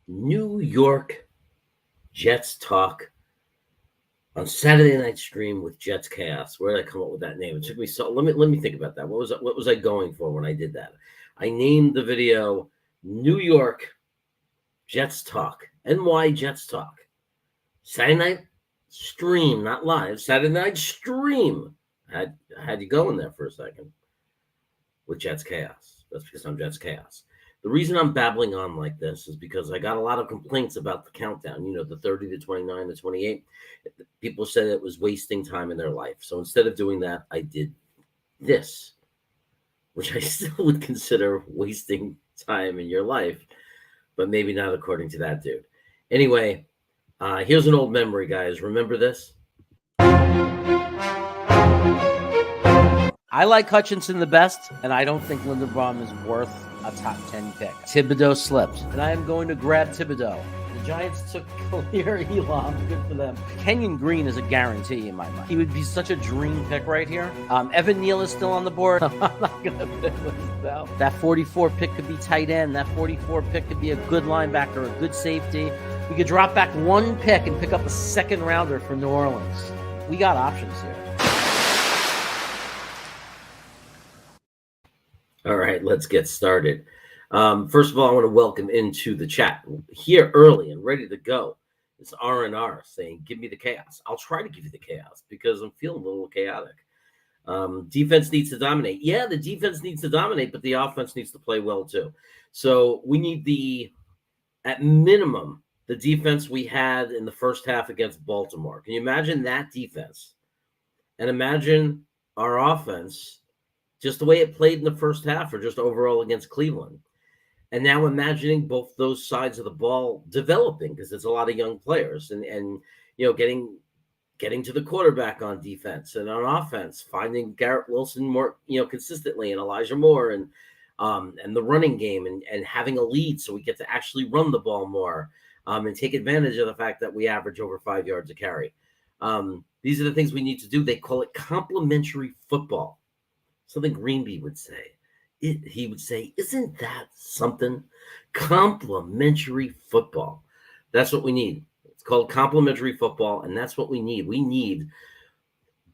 New York Jets talk on Saturday night stream with Jets Chaos. Where did I come up with that name? It took me so. Let me think about that. What was I going for when I did that? I named the video New York Jets Talk. NY Jets Talk. Saturday night stream, not live. Saturday night stream. I had you going there for a second with Jets Chaos. That's because I'm Jets Chaos. The reason I'm babbling on like this is because I got a lot of complaints about the countdown, the 30 to 29 to 28. People said it was wasting time in their life. So instead of doing that, I did this, which I still would consider wasting time in your life, but maybe not according to that dude. Anyway, here's an old memory, guys. Remember this? I like Hutchinson the best, and I don't think Linderbaum is worth a top 10 pick. Thibodeau slipped, and I am going to grab Thibodeau. The Giants took Khalil Elam. Good for them. Kenyon Green is a guarantee in my mind. He would be such a dream pick right here. Evan Neal is still on the board. I'm not going to pick this now. That 44 pick could be tight end. That 44 pick could be a good linebacker, a good safety. We could drop back one pick and pick up a second rounder for New Orleans. We got options here. All right, let's get started. First of all, I want to welcome into the chat here early and ready to go. It's R&R saying, give me the chaos. I'll try to give you the chaos because I'm feeling a little chaotic. Defense needs to dominate. Yeah, the defense needs to dominate, but the offense needs to play well too. So we need at minimum, the defense we had in the first half against Baltimore. Can you imagine that defense? And imagine our offense, just the way it played in the first half or just overall against Cleveland. And now imagining both those sides of the ball developing because there's a lot of young players and getting to the quarterback on defense and on offense, finding Garrett Wilson more, consistently and Elijah Moore and the running game and having a lead so we get to actually run the ball more and take advantage of the fact that we average over 5 yards a carry. These are the things we need to do. They call it complementary football. Something Greenby would say. He would say, isn't that something? Complementary football. That's what we need. It's called complementary football, and that's what we need. We need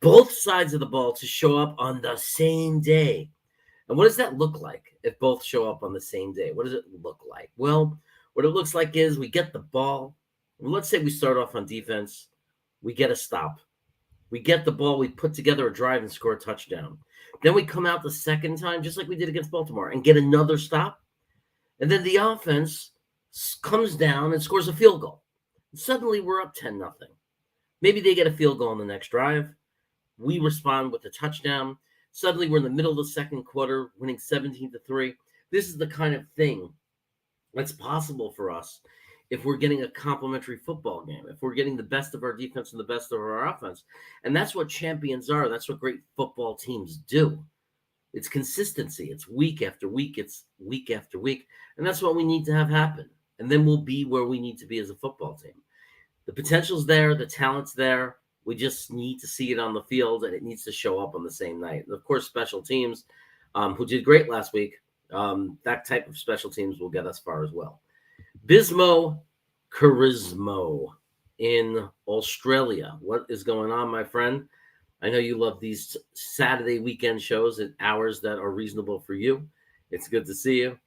both sides of the ball to show up on the same day. And what does that look like if both show up on the same day? What does it look like? Well, what it looks like is we get the ball. Let's say we start off on defense. We get a stop. We get the ball. We put together a drive and score a touchdown. Then we come out the second time, just like we did against Baltimore, and get another stop. And then the offense comes down and scores a field goal. And suddenly we're up 10-0. Maybe they get a field goal on the next drive. We respond with a touchdown. Suddenly we're in the middle of the second quarter, winning 17-3. This is the kind of thing that's possible for us if we're getting a complementary football game, if we're getting the best of our defense and the best of our offense. And that's what champions are. That's what great football teams do. It's consistency. It's week after week. It's week after week. And that's what we need to have happen. And then we'll be where we need to be as a football team. The potential's there. The talent's there. We just need to see it on the field, and it needs to show up on the same night. And of course, special teams, who did great last week, that type of special teams will get us far as well. Bismo Charismo in Australia. What is going on, my friend? I know you love these Saturday weekend shows at hours that are reasonable for you. It's good to see you.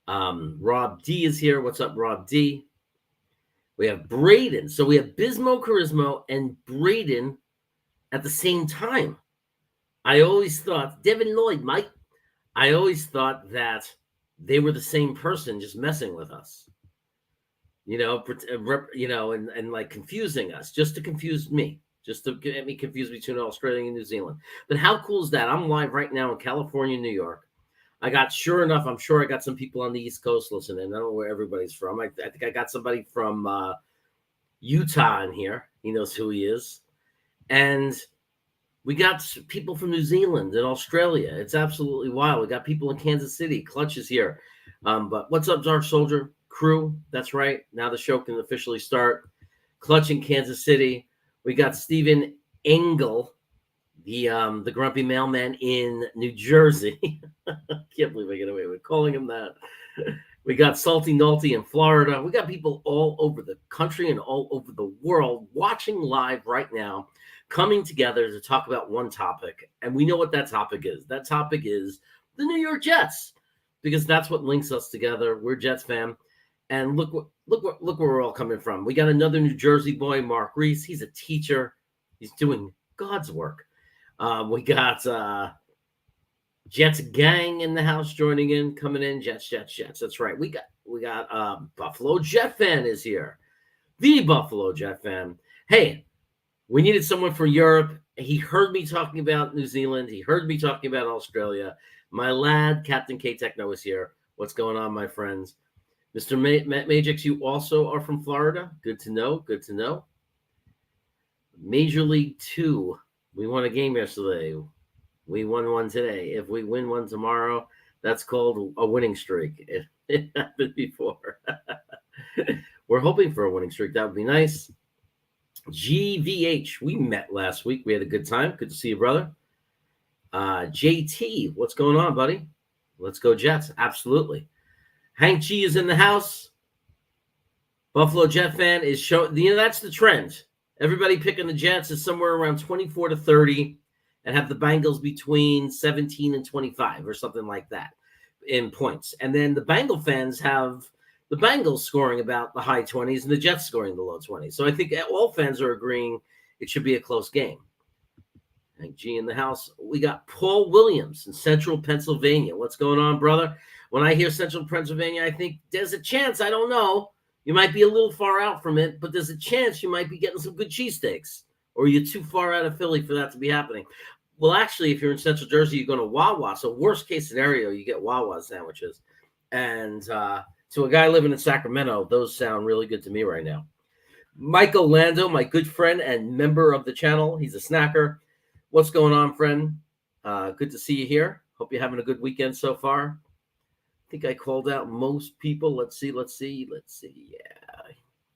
Rob D is here. What's up, Rob D? We have Braden. So we have Bismo Charismo and Braden at the same time. I always thought, Devin Lloyd, Mike, I always thought that they were the same person just messing with us. And like confusing us, just to confuse me, just to get me confused between Australia and New Zealand. But how cool is that? I'm live right now in California, New York. I'm sure I got some people on the East Coast listening. I don't know where everybody's from. I think I got somebody from Utah in here. He knows who he is. And we got people from New Zealand and Australia. It's absolutely wild. We got people in Kansas City. Clutch is here. But what's up, Dark Soldier? Crew, that's right. Now the show can officially start. Clutch in Kansas City. We got Stephen Engel, the grumpy mailman in New Jersey. Can't believe I get away with calling him that. We got Salty Nalty in Florida. We got people all over the country and all over the world watching live right now, coming together to talk about one topic. And we know what that topic is. That topic is the New York Jets, because that's what links us together. We're Jets fam. And look where we're all coming from. We got another New Jersey boy, Mark Reese. He's a teacher. He's doing God's work. We got Jets gang in the house joining in, coming in. Jets. That's right. We got Buffalo Jet fan is here. The Buffalo Jet fan. Hey, we needed someone for Europe. He heard me talking about New Zealand. He heard me talking about Australia. My lad, Captain K Techno, is here. What's going on, my friends? Mr. Magix, you also are from Florida. Good to know. Good to know. Major League 2. We won a game yesterday. We won one today. If we win one tomorrow, that's called a winning streak. It happened before. We're hoping for a winning streak. That would be nice. GVH, we met last week. We had a good time. Good to see you, brother. JT, what's going on, buddy? Let's go Jets. Absolutely. Hank G is in the house. Buffalo Jet fan is showing. That's the trend. Everybody picking the Jets is somewhere around 24-30 and have the Bengals between 17 and 25 or something like that in points. And then the Bengal fans have the Bengals scoring about the high 20s and the Jets scoring the low 20s. So I think all fans are agreeing it should be a close game. Hank G in the house. We got Paul Williams in Central Pennsylvania. What's going on, brother? When I hear Central Pennsylvania, I think there's a chance. I don't know. You might be a little far out from it, but there's a chance you might be getting some good cheesesteaks, or you're too far out of Philly for that to be happening. Well, actually, if you're in Central Jersey, you're going to Wawa. So worst case scenario, you get Wawa sandwiches. And to a guy living in Sacramento, those sound really good to me right now. Michael Lando, my good friend and member of the channel. He's a snacker. What's going on, friend? Good to see you here. Hope you're having a good weekend so far. I think I called out most people. Let's see.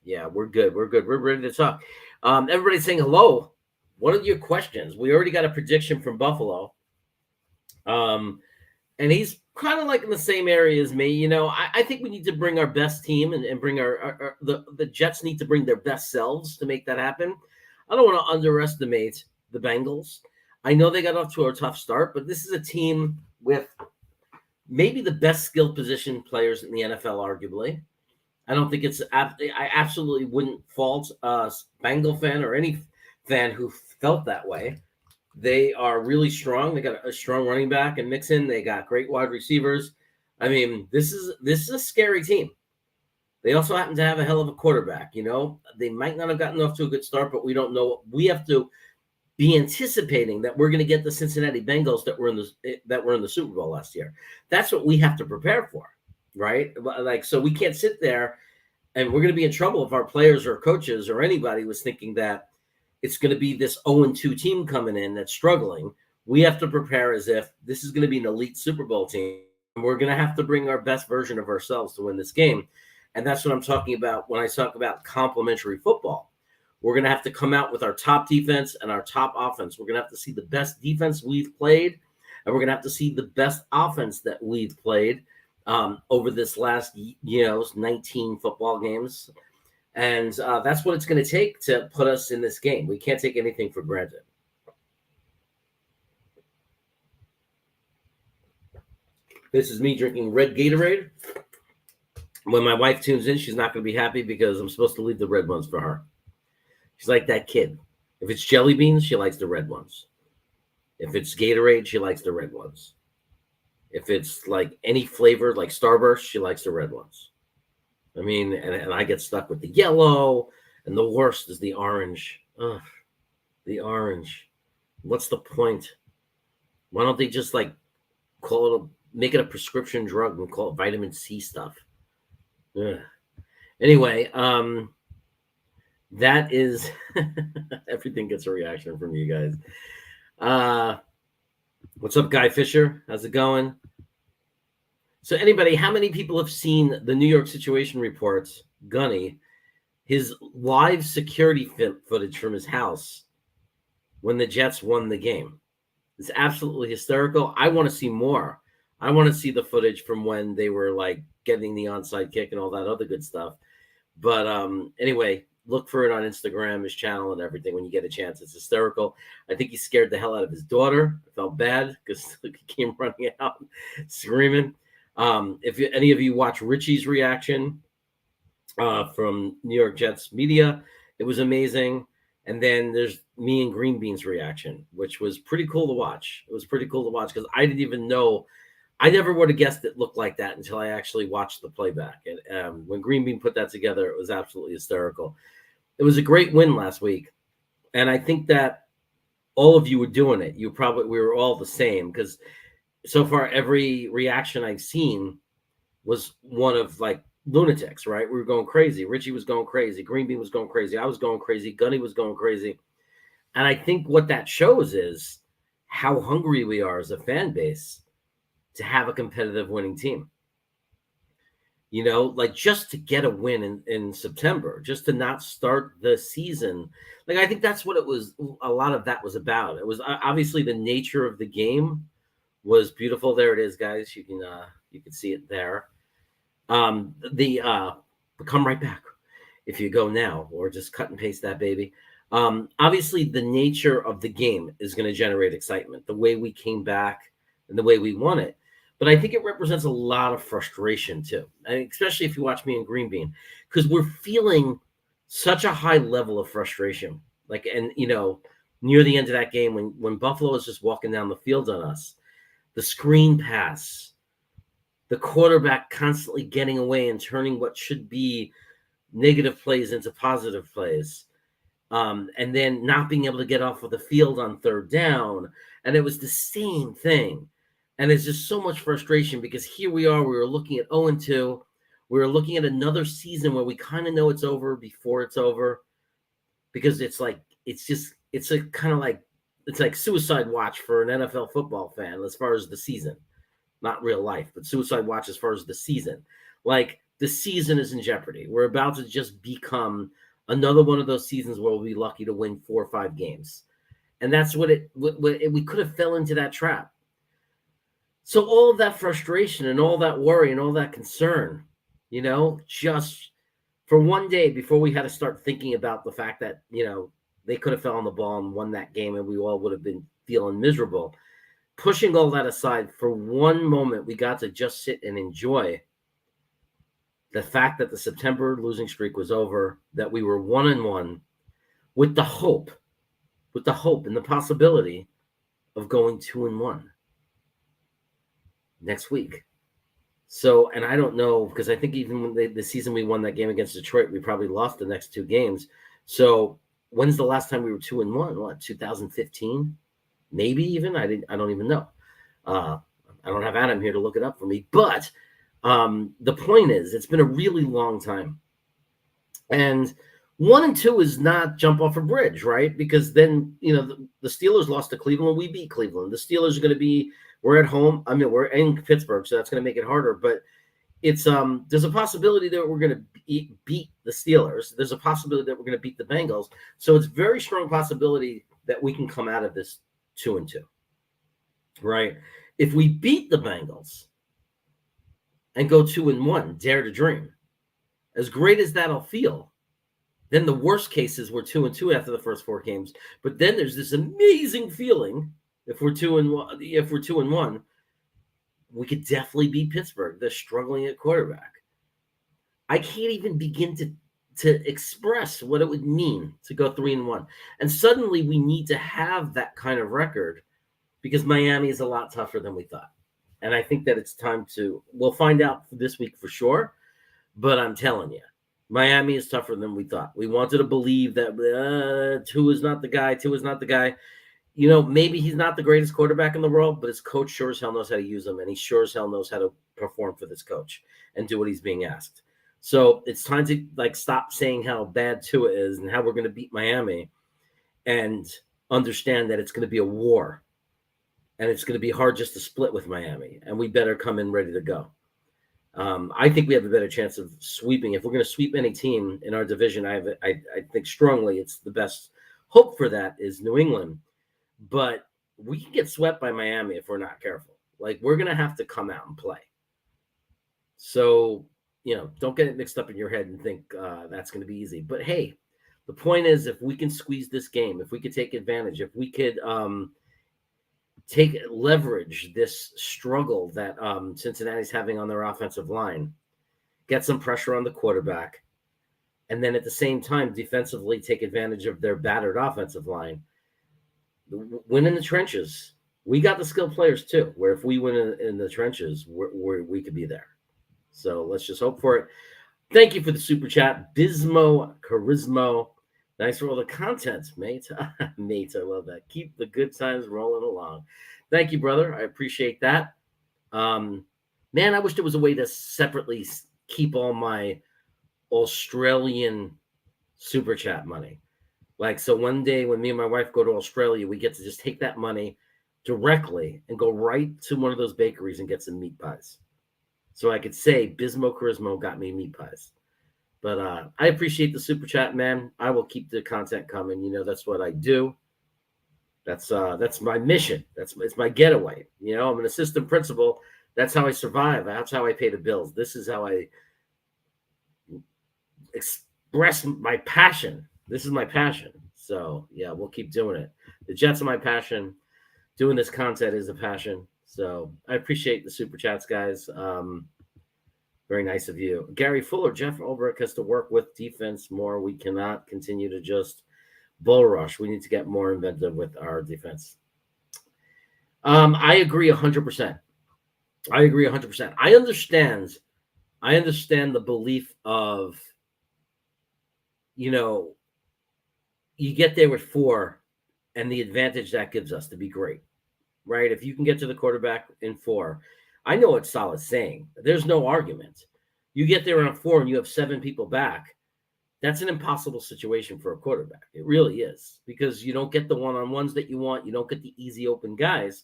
Yeah, we're good. We're ready to talk. Everybody's saying hello. What are your questions? We already got a prediction from Buffalo. And he's kind of like in the same area as me. I think we need to bring our best team and bring the Jets need to bring their best selves to make that happen. I don't want to underestimate the Bengals. I know they got off to a tough start, but this is a team with maybe the best skilled position players in the NFL, arguably. I don't think I absolutely wouldn't fault a Bengal fan or any fan who felt that way. They are really strong. They got a strong running back and Mixon. They got great wide receivers. I mean, this is a scary team. They also happen to have a hell of a quarterback. They might not have gotten off to a good start, but we don't know. We have to be anticipating that we're going to get the Cincinnati Bengals that were in the Super Bowl last year. That's what we have to prepare for, right? So we can't sit there and we're going to be in trouble if our players or coaches or anybody was thinking that it's going to be this 0-2 team coming in that's struggling. We have to prepare as if this is going to be an elite Super Bowl team. And we're going to have to bring our best version of ourselves to win this game. And that's what I'm talking about when I talk about complementary football. We're going to have to come out with our top defense and our top offense. We're going to have to see the best defense we've played, and we're going to have to see the best offense that we've played over this last 19 football games. And that's what it's going to take to put us in this game. We can't take anything for granted. This is me drinking red Gatorade. When my wife tunes in, she's not going to be happy because I'm supposed to leave the red ones for her. She's like that kid. If it's jelly beans, she likes the red ones. If it's Gatorade, she likes the red ones. If it's like any flavor, like Starburst, she likes the red ones. I mean, and I get stuck with the yellow, and the worst is the orange. Ugh, the orange. What's the point? Why don't they just make it a prescription drug and call it vitamin C stuff? Ugh. Anyway, that is everything gets a reaction from you guys. What's up, Guy Fisher? How's it going? So how many people have seen the New York situation reports, Gunny, his live security footage from his house when the Jets won the game? It's absolutely hysterical. I want to see more. I want to see the footage from when they were like getting the onside kick and all that other good stuff. But anyway, look for it on Instagram, his channel, and everything when you get a chance. It's hysterical. I think he scared the hell out of his daughter. I felt bad because he came running out screaming. If any of you watch Richie's reaction from New York Jets media, it was amazing. And then there's me and Green Bean's reaction, which was pretty cool to watch. It was pretty cool to watch because I didn't even know. I never would have guessed it looked like that until I actually watched the playback. And when Green Bean put that together, it was absolutely hysterical. It was a great win last week. And I think that all of you were doing it. We were all the same because so far every reaction I've seen was one of like lunatics, right? We were going crazy. Richie was going crazy. Green Bean was going crazy. I was going crazy. Gunny was going crazy. And I think what that shows is how hungry we are as a fan base to have a competitive winning team. You know, like just to get a win in September, just to not start the season. Like, I think that's what it was. A lot of that was about. It was obviously the nature of the game was beautiful. There it is, guys. You can see it there. Come right back if you go now, or just cut and paste that baby. Obviously the nature of the game is going to generate excitement, the way we came back and the way we won it. But I think it represents a lot of frustration too. I mean, especially if you watch me and Green Bean, because we're feeling such a high level of frustration. Like, and near the end of that game, when Buffalo was just walking down the field on us, the screen pass, the quarterback constantly getting away and turning what should be negative plays into positive plays. And then not being able to get off of the field on third down. And it was the same thing. And it's just so much frustration because here we are, we were looking at 0-2. We were looking at another season where we kind of know it's over before it's over, because it's like suicide watch for an NFL football fan as far as the season, not real life, but suicide watch as far as the season. Like, the season is in jeopardy. We're about to just become another one of those seasons where we'll be lucky to win 4 or 5 games. And that's what we could have fell into that trap. So all of that frustration and all that worry and all that concern, just for one day before we had to start thinking about the fact that, they could have fell on the ball and won that game and we all would have been feeling miserable. Pushing all that aside, for one moment, we got to just sit and enjoy the fact that the September losing streak was over, that we were 1-1 with the hope and the possibility of going 2-1 next week. So, and I don't know, because I think even when the season we won that game against Detroit, we probably lost the next 2 games. So when's the last time we were 2-1? What, 2015? Maybe even? I don't even know. I don't have Adam here to look it up for me. But the point is, it's been a really long time. And 1-2 is not jump off a bridge, right? Because then, the Steelers lost to Cleveland. We beat Cleveland. The Steelers are going to be, we're at home. I mean, we're in Pittsburgh, so that's going to make it harder. But it's there's a possibility that we're going to beat the Steelers. There's a possibility that we're going to beat the Bengals. So it's a very strong possibility that we can come out of this 2-2, right? If we beat the Bengals and go 2-1, dare to dream, as great as that'll feel, then the worst case is we're 2-2 after the first 4 games. But then there's this amazing feeling if we're 2-1, we could definitely beat Pittsburgh. They're struggling at quarterback. I can't even begin to express what it would mean to go 3-1. And suddenly we need to have that kind of record because Miami is a lot tougher than we thought. And I think that it's time we'll find out this week for sure. But I'm telling you, Miami is tougher than we thought. We wanted to believe that Tua is not the guy. Maybe he's not the greatest quarterback in the world, but his coach sure as hell knows how to use him, and he sure as hell knows how to perform for this coach and do what he's being asked. So it's time to stop saying how bad Tua is and how we're going to beat Miami and understand that it's going to be a war and it's going to be hard just to split with Miami, and we better come in ready to go. I think we have a better chance of sweeping. If we're going to sweep any team in our division, I think strongly it's the best hope for that is New England. But we can get swept by Miami if we're not careful. We're going to have to come out and play. So, don't get it mixed up in your head and think that's going to be easy. But hey, the point is, if we can squeeze this game, if we could take advantage, if we could leverage this struggle that Cincinnati's having on their offensive line, get some pressure on the quarterback, and then at the same time defensively take advantage of their battered offensive line, win in the trenches. We got the skilled players too, where if we win in the trenches, we could be there. So let's just hope for it. Thank you for the super chat, Bismo Charismo. Thanks for all the content, mate. Mate, I love that. Keep the good times rolling along. Thank you, brother. I appreciate that. Man, I wish there was a way to separately keep all my Australian super chat money. Like, so one day when me and my wife go to Australia, we get to just take that money directly and go right to one of those bakeries and get some meat pies. So I could say Bismo Charismo got me meat pies. But I appreciate the super chat, man. I will keep the content coming. That's what I do. That's my mission. It's my getaway. I'm an assistant principal. That's how I survive. That's how I pay the bills. This is how I express my passion. This is my passion. So yeah, we'll keep doing it. The Jets are my passion. Doing this content is a passion. So I appreciate the super chats, guys. Very nice of you. Gary Fuller, Jeff Ulbrich has to work with defense more. We cannot continue to just bull rush. We need to get more inventive with our defense. I agree 100%. I agree 100%. I understand the belief of, you get there with 4 and the advantage that gives us to be great, right? If you can get to the quarterback in 4, I know it's solid saying. There's no argument. You get there on 4 and you have 7 people back. That's an impossible situation for a quarterback. It really is, because you don't get the one-on-ones that you want. You don't get the easy open guys.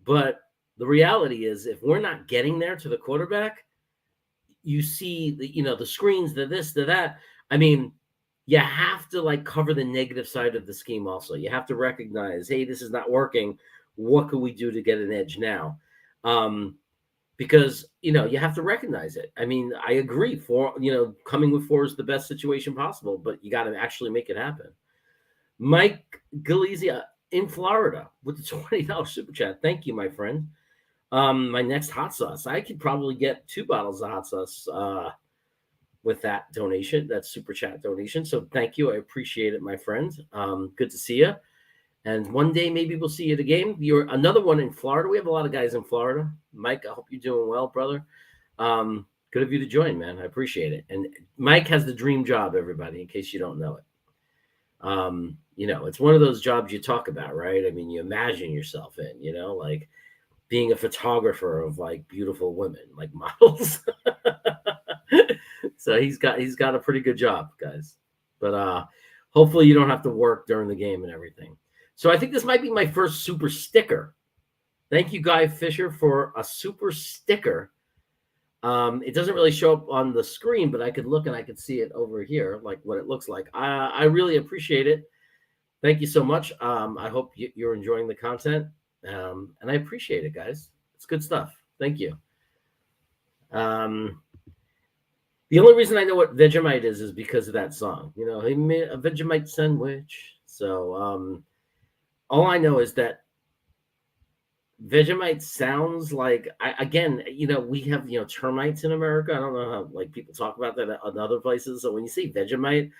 But the reality is, if we're not getting there to the quarterback, you see the screens, the this, the that. I mean, you have to cover the negative side of the scheme also. You have to recognize, hey, this is not working. What can we do to get an edge now? Because, you have to recognize it. I mean, I agree. Coming with 4 is the best situation possible, but you got to actually make it happen. Mike Galizia in Florida with the $20 super chat. Thank you, my friend. My next hot sauce. I could probably get 2 bottles of hot sauce with that donation, that super chat donation. So thank you. I appreciate it, my friend. Good to see you. And one day maybe we'll see you at a game. You're another one in Florida. We have a lot of guys in Florida. Mike, I hope you're doing well, brother. Good of you to join, man. I appreciate it. And Mike has the dream job, everybody, in case you don't know it. It's one of those jobs you talk about, right? I mean, you imagine yourself in, like being a photographer of beautiful women, like models. So he's got a pretty good job, guys. But hopefully you don't have to work during the game and everything. So I think this might be my first super sticker. Thank you, Guy Fisher, for a super sticker. It doesn't really show up on the screen, but I could look and I could see it over here, like what it looks like. I really appreciate it. Thank you so much. I hope you're enjoying the content, and I appreciate it, guys. It's good stuff. Thank you. The only reason I know what Vegemite is because of that song. He made a Vegemite sandwich. So all I know is that Vegemite sounds like, we have, termites in America. I don't know how people talk about that in other places. So when you say Vegemite,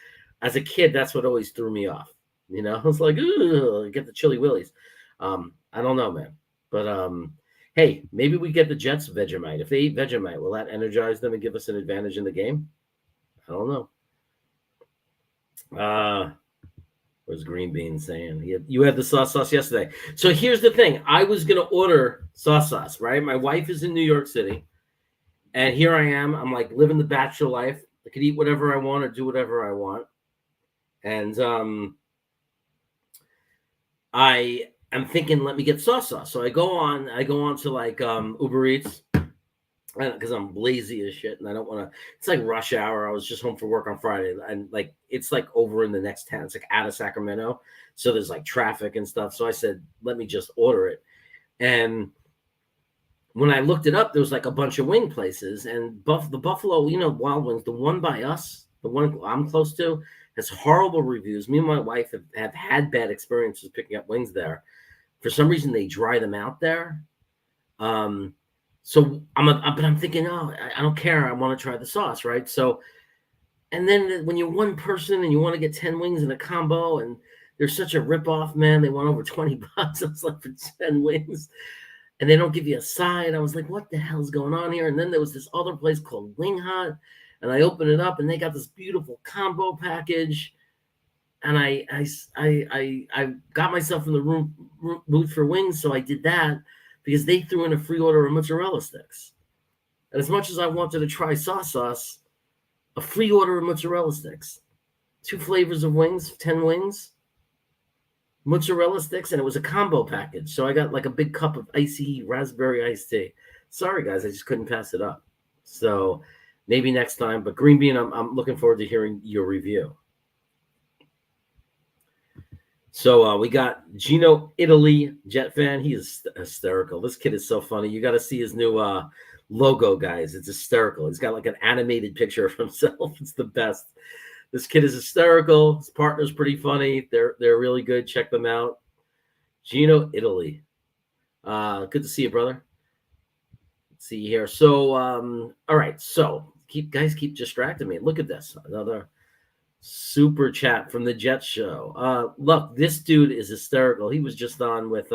as a kid, that's what always threw me off. I was like, ooh, get the chili willies. I don't know, man. But hey, maybe we get the Jets Vegemite. If they eat Vegemite, will that energize them and give us an advantage in the game? I don't know. What's Green Bean saying? You had the sauce yesterday. So here's the thing. I was going to order sauce, right? My wife is in New York City. And here I am. I'm living the bachelor life. I could eat whatever I want or do whatever I want. And I am thinking, let me get sauce. So I go on to Uber Eats. Because I'm lazy as shit and I don't want to. It's like rush hour. I was just home for work on Friday, and it's over in the next town. It's out of Sacramento, so there's traffic and stuff. So I said, let me just order it. And when I looked it up, there was like a bunch of wing places, and the Buffalo, Wild Wings, the one by us, the one I'm close to, has horrible reviews. Me and my wife have had bad experiences picking up wings there. For some reason, they dry them out there. So but I'm thinking, oh, I don't care. I want to try the sauce, right? So, and then when you're one person and you want to get 10 wings in a combo, and they're such a ripoff, man. They want over $20. It's like for 10 wings. And they don't give you a side. I was like, what the hell's going on here? And then there was this other place called Wing Hut, and I opened it up, and they got this beautiful combo package. And I got myself in the mood for wings, so I did that because they threw in a free order of mozzarella sticks. And as much as I wanted to try sauce, a free order of mozzarella sticks, 2 flavors of wings, 10 wings, mozzarella sticks, and it was a combo package. So I got like a big cup of icy raspberry iced tea. Sorry, guys, I just couldn't pass it up. So maybe next time. But Green Bean, I'm looking forward to hearing your review. So we got Gino Italy, Jet fan. He is hysterical. This kid is so funny. You got to see his new logo, guys. It's hysterical. He's got like an animated picture of himself. It's the best. This kid is hysterical. His partner's pretty funny. They're really good. Check them out. Gino Italy. Good to see you, brother. Let's see here. So, all right. So keep distracting me. Look at this. Another super chat from the Jet Show. Look, this dude is hysterical. He was just on with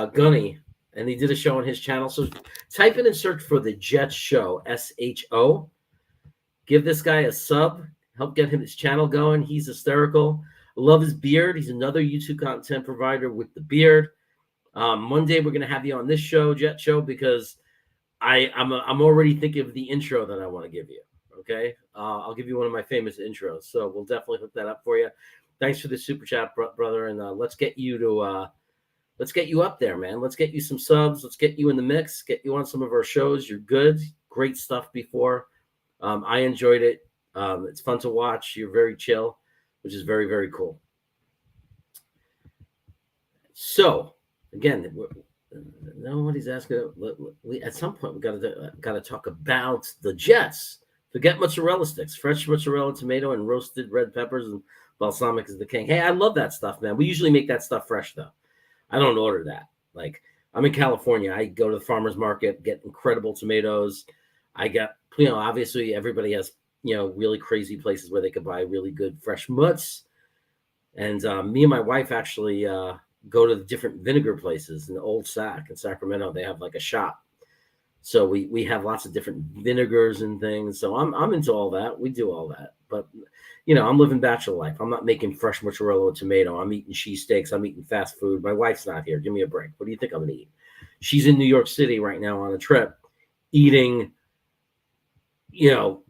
Gunny, and he did a show on his channel. So type in and search for the Jet Show, SHO. Give this guy a sub. Help get his channel going. He's hysterical. I love his beard. He's another YouTube content provider with the beard. One day we're gonna have you on this show, Jet Show, because I'm already thinking of the intro that I want to give you. Okay, I'll give you one of my famous intros. So we'll definitely hook that up for you. Thanks for the super chat, brother, and let's get you up there, man. Let's get you some subs. Let's get you in the mix. Get you on some of our shows. You're good. Great stuff before. I enjoyed it. It's fun to watch. You're very chill, which is very, very cool. So again, nobody's asking. At some point, we got to talk about the Jets. Forget mozzarella sticks, fresh mozzarella, tomato, and roasted red peppers, and balsamic is the king. Hey, I love that stuff, man. We usually make that stuff fresh, though. I don't order that. Like, I'm in California. I go to the farmer's market, get incredible tomatoes. I got, obviously everybody has, really crazy places where they could buy really good fresh mutts. And me and my wife actually go to the different vinegar places in Old Sac in Sacramento. They have like a shop. So we have lots of different vinegars and things. So I'm into all that. We do all that. But, I'm living bachelor life. I'm not making fresh mozzarella or tomato. I'm eating cheesesteaks. I'm eating fast food. My wife's not here. Give me a break. What do you think I'm going to eat? She's in New York City right now on a trip eating, the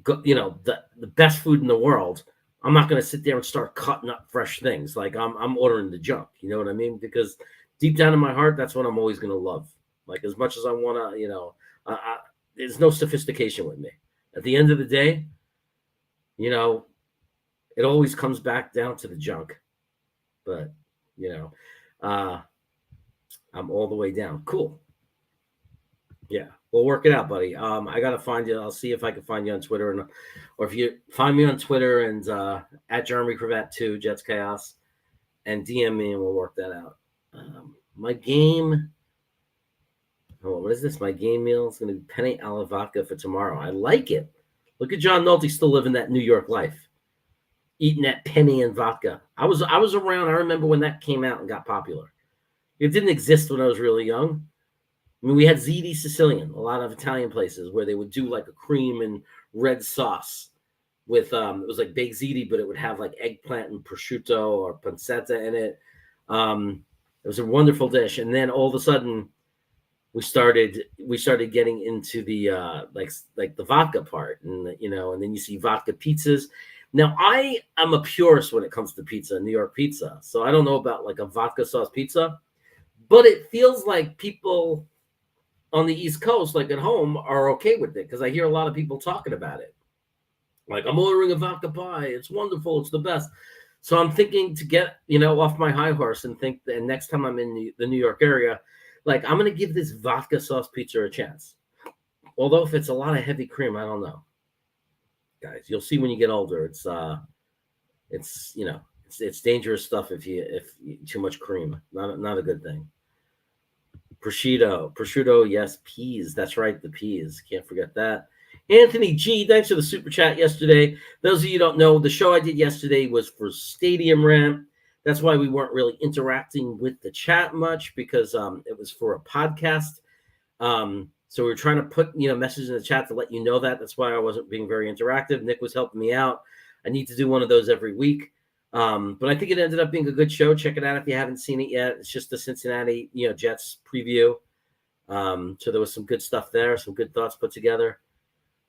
best food in the world. I'm not going to sit there and start cutting up fresh things. Like I'm ordering the junk. You know what I mean? Because deep down in my heart, that's what I'm always going to love. Like as much as I want to, there's no sophistication with me. At the end of the day, it always comes back down to the junk. But, I'm all the way down. Cool. Yeah, we'll work it out, buddy. I got to find you. I'll see if I can find you on Twitter. Or if you find me on Twitter and at Jeremy Cravat 2, Jets Chaos, and DM me and we'll work that out. My game... Oh, what is this? My game meal is going to be penne alla vodka for tomorrow. I like it. Look at John Nolte still living that New York life, eating that penne and vodka. I was around. I remember when that came out and got popular. It didn't exist when I was really young. I mean, we had Ziti Sicilian, a lot of Italian places where they would do like a cream and red sauce with it was like baked ziti, but it would have like eggplant and prosciutto or pancetta in it. It was a wonderful dish, and then all of a sudden, we started getting into the like the vodka part, and and then you see vodka pizzas. Now I am a purist when it comes to pizza, New York pizza. So I don't know about like a vodka sauce pizza, but it feels like people on the East Coast, like at home, are okay with it because I hear a lot of people talking about it. Like, I'm ordering a vodka pie. It's wonderful. It's the best. So I'm thinking to get off my high horse and think that next time I'm in the New York area, Like, I'm gonna give this vodka sauce pizza a chance. Although if it's a lot of heavy cream, I don't know. Guys, you'll see when you get older. It's it's dangerous stuff if too much cream. Not a good thing. Prosciutto, yes, peas. That's right, the peas. Can't forget that. Anthony G, thanks for the super chat yesterday. Those of you who don't know, the show I did yesterday was for Stadium Rant. That's why we weren't really interacting with the chat much, because it was for a podcast. So we were trying to put messages in the chat to let you know that. That's why I wasn't being very interactive. Nick was helping me out. I need to do one of those every week. But I think it ended up being a good show. Check it out if you haven't seen it yet. It's just the Cincinnati Jets preview. So there was some good stuff there, some good thoughts put together.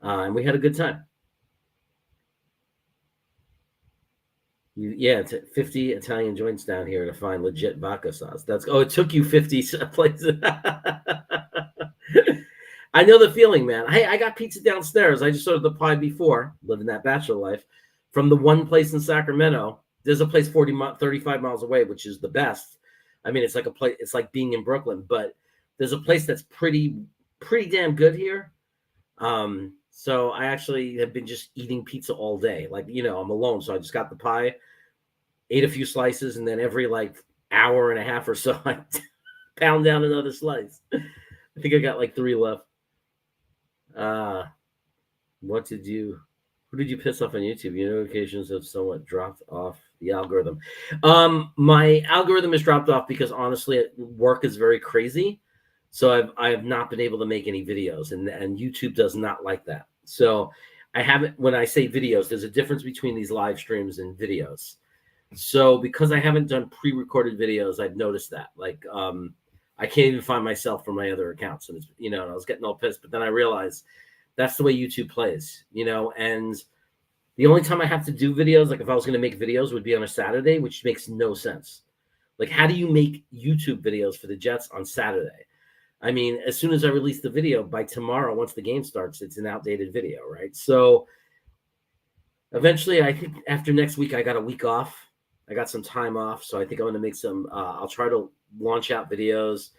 And we had a good time. It's 50 Italian joints down here to find legit vodka sauce. It took you 50 places. I know the feeling, man. Hey, I got pizza downstairs. I just ordered the pie before, living that bachelor life, from the one place in Sacramento. There's a place 35 miles away, which is the best. I mean, it's like a place. It's like being in Brooklyn, but there's a place that's pretty damn good here. So I actually have been just eating pizza all day. Like, I'm alone, so I just got the pie, ate a few slices, and then every hour and a half or so, I pound down another slice. I think I got 3 left. Who did you piss off on YouTube? Your notifications have somewhat dropped off the algorithm. My algorithm has dropped off because honestly, work is very crazy. So I have not been able to make any videos, and YouTube does not like that. So I haven't. When I say videos, there's a difference between these live streams and videos. So because I haven't done pre-recorded videos, I've noticed that. I can't even find myself from my other accounts, and I was getting all pissed. But then I realized that's the way YouTube plays, and the only time I have to do videos, if I was going to make videos, would be on a Saturday, which makes no sense. How do you make YouTube videos for the Jets on Saturday? I mean, as soon as I release the video, by tomorrow, once the game starts, it's an outdated video, right? So eventually, I think after next week, I got a week off. I got some time off, so I think I'm going to make some. I'll try to launch out videos.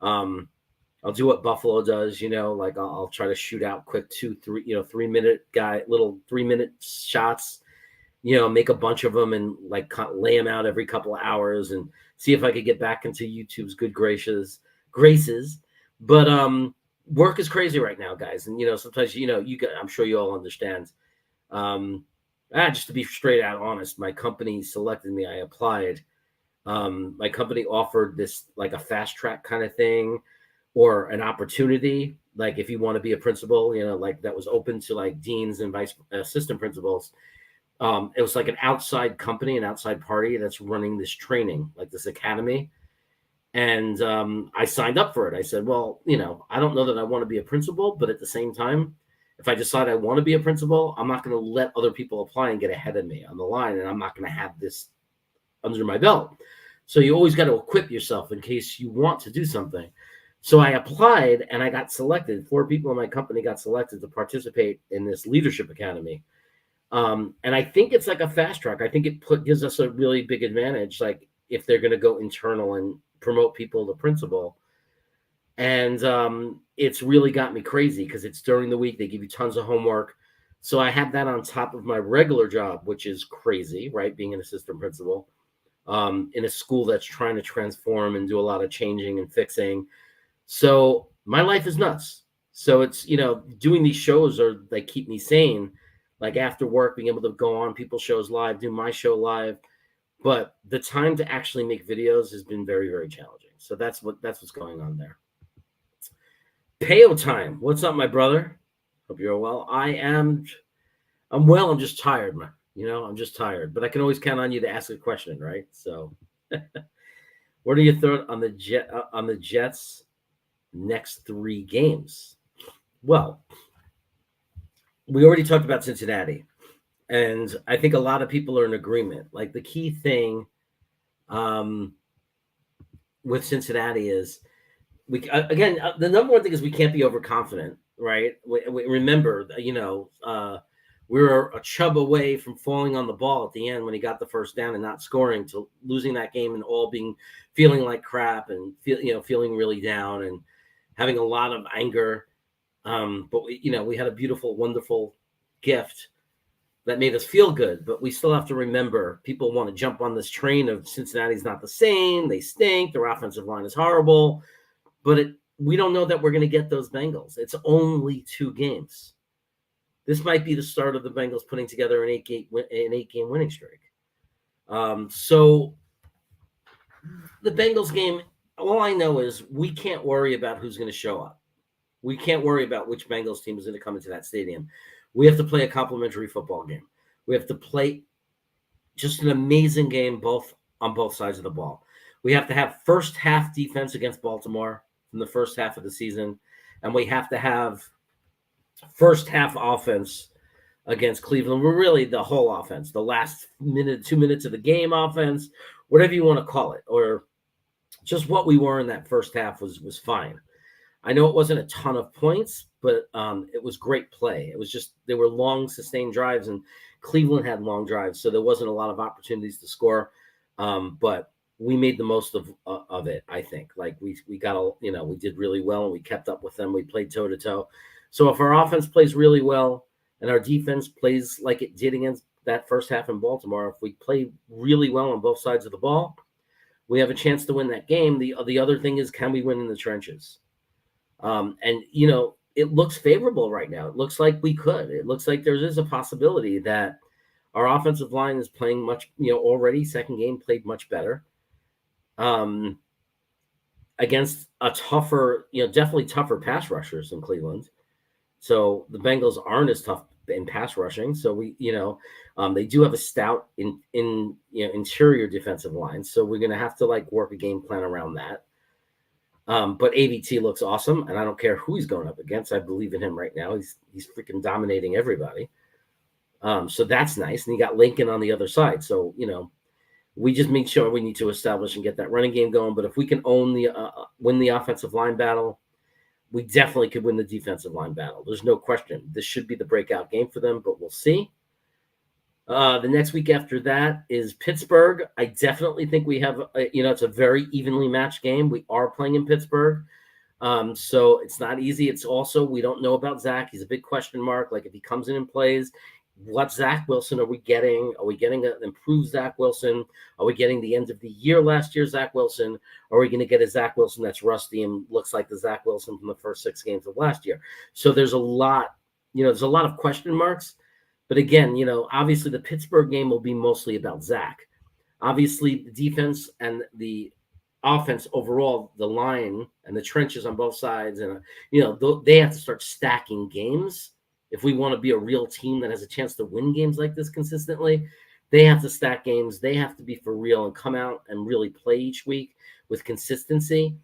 I'll do what Buffalo does, I'll try to shoot out quick 3 minute little 3 minute shots, make a bunch of them and lay them out every couple of hours and see if I could get back into YouTube's good graces. But work is crazy right now, guys. And sometimes I'm sure you all understand. Just to be straight out honest, my company selected me. I applied. My company offered this a fast track kind of thing, or an opportunity, if you want to be a principal, that was open to deans and vice assistant principals. It was an outside company, an outside party that's running this training, this academy. And I signed up for it. I said, well, I don't know that I want to be a principal, but at the same time, if I decide I want to be a principal, I'm not going to let other people apply and get ahead of me on the line. And I'm not going to have this under my belt. So you always got to equip yourself in case you want to do something. So I applied and I got selected. 4 people in my company got selected to participate in this leadership academy. And I think it's a fast track. I think it gives us a really big advantage, if they're going to go internal and promote people to principal. And it's really got me crazy because it's during the week. They give you tons of homework. So I have that on top of my regular job, which is crazy, right? Being an assistant principal in a school that's trying to transform and do a lot of changing and fixing. So my life is nuts. So it's, doing these shows keep me sane. After work, being able to go on people's shows live, do my show live. But the time to actually make videos has been very, very challenging. So that's what's going on there. Payo time. What's up, my brother? Hope you're well. I'm well. I'm just tired, man. I'm just tired. But I can always count on you to ask a question, right? So, what are your thoughts on the Jets' next 3 games? Well, we already talked about Cincinnati, and I think a lot of people are in agreement. The key thing with Cincinnati is the number one thing is we can't be overconfident, right? We remember, We were a chub away from falling on the ball at the end when he got the first down and not scoring, to losing that game and all feeling like crap and feeling really down and having a lot of anger. But we had a beautiful, wonderful gift that made us feel good. But we still have to remember, people want to jump on this train of Cincinnati's not the same. They stink. Their offensive line is horrible. But we don't know that we're going to get those Bengals. It's only 2 games. This might be the start of the Bengals putting together an 8-game winning streak. So the Bengals game, all I know is we can't worry about who's going to show up. We can't worry about which Bengals team is going to come into that stadium. We have to play a complimentary football game. We have to play just an amazing game on both sides of the ball. We have to have first half defense against Baltimore from the first half of the season, and we have to have first half offense against Cleveland. We're really the whole offense, the last 2 minutes of the game offense, whatever you want to call it, or just what we were in that first half was fine. I know it wasn't a ton of points, but it was great play. It was just, there were long sustained drives, and Cleveland had long drives, so there wasn't a lot of opportunities to score. But we made the most of it, I think. Like we got we did really well, and we kept up with them. We played toe to toe. So if our offense plays really well and our defense plays like it did against that first half in Baltimore, if we play really well on both sides of the ball, we have a chance to win that game. The other thing is, can we win in the trenches? And it looks favorable right now. It looks like we could. It looks like there is a possibility that our offensive line is playing much, already second game played much better. Against a tougher, definitely tougher pass rushers in Cleveland. So the Bengals aren't as tough in pass rushing. So they do have a stout interior defensive line. So we're going to have to work a game plan around that. But AVT looks awesome, and I don't care who he's going up against. I believe in him right now. He's freaking dominating everybody. So that's nice. And you got Lincoln on the other side. So, we just make sure we need to establish and get that running game going. But if we can win the offensive line battle, we definitely could win the defensive line battle. There's no question. This should be the breakout game for them, but we'll see. The next week after that is Pittsburgh. I definitely think we have, it's a very evenly matched game. We are playing in Pittsburgh. So it's not easy. It's also, we don't know about Zach. He's a big question mark. Like if he comes in and plays, what Zach Wilson are we getting? Are we getting an improved Zach Wilson? Are we getting the end of the year last year Zach Wilson? Or are we going to get a Zach Wilson that's rusty and looks like the Zach Wilson from the first 6 games of last year? So there's a lot of question marks. But again, obviously the Pittsburgh game will be mostly about Zach. Obviously the defense and the offense overall, the line and the trenches on both sides, and they have to start stacking games. If we want to be a real team that has a chance to win games like this consistently, they have to stack games. They have to be for real and come out and really play each week with consistency.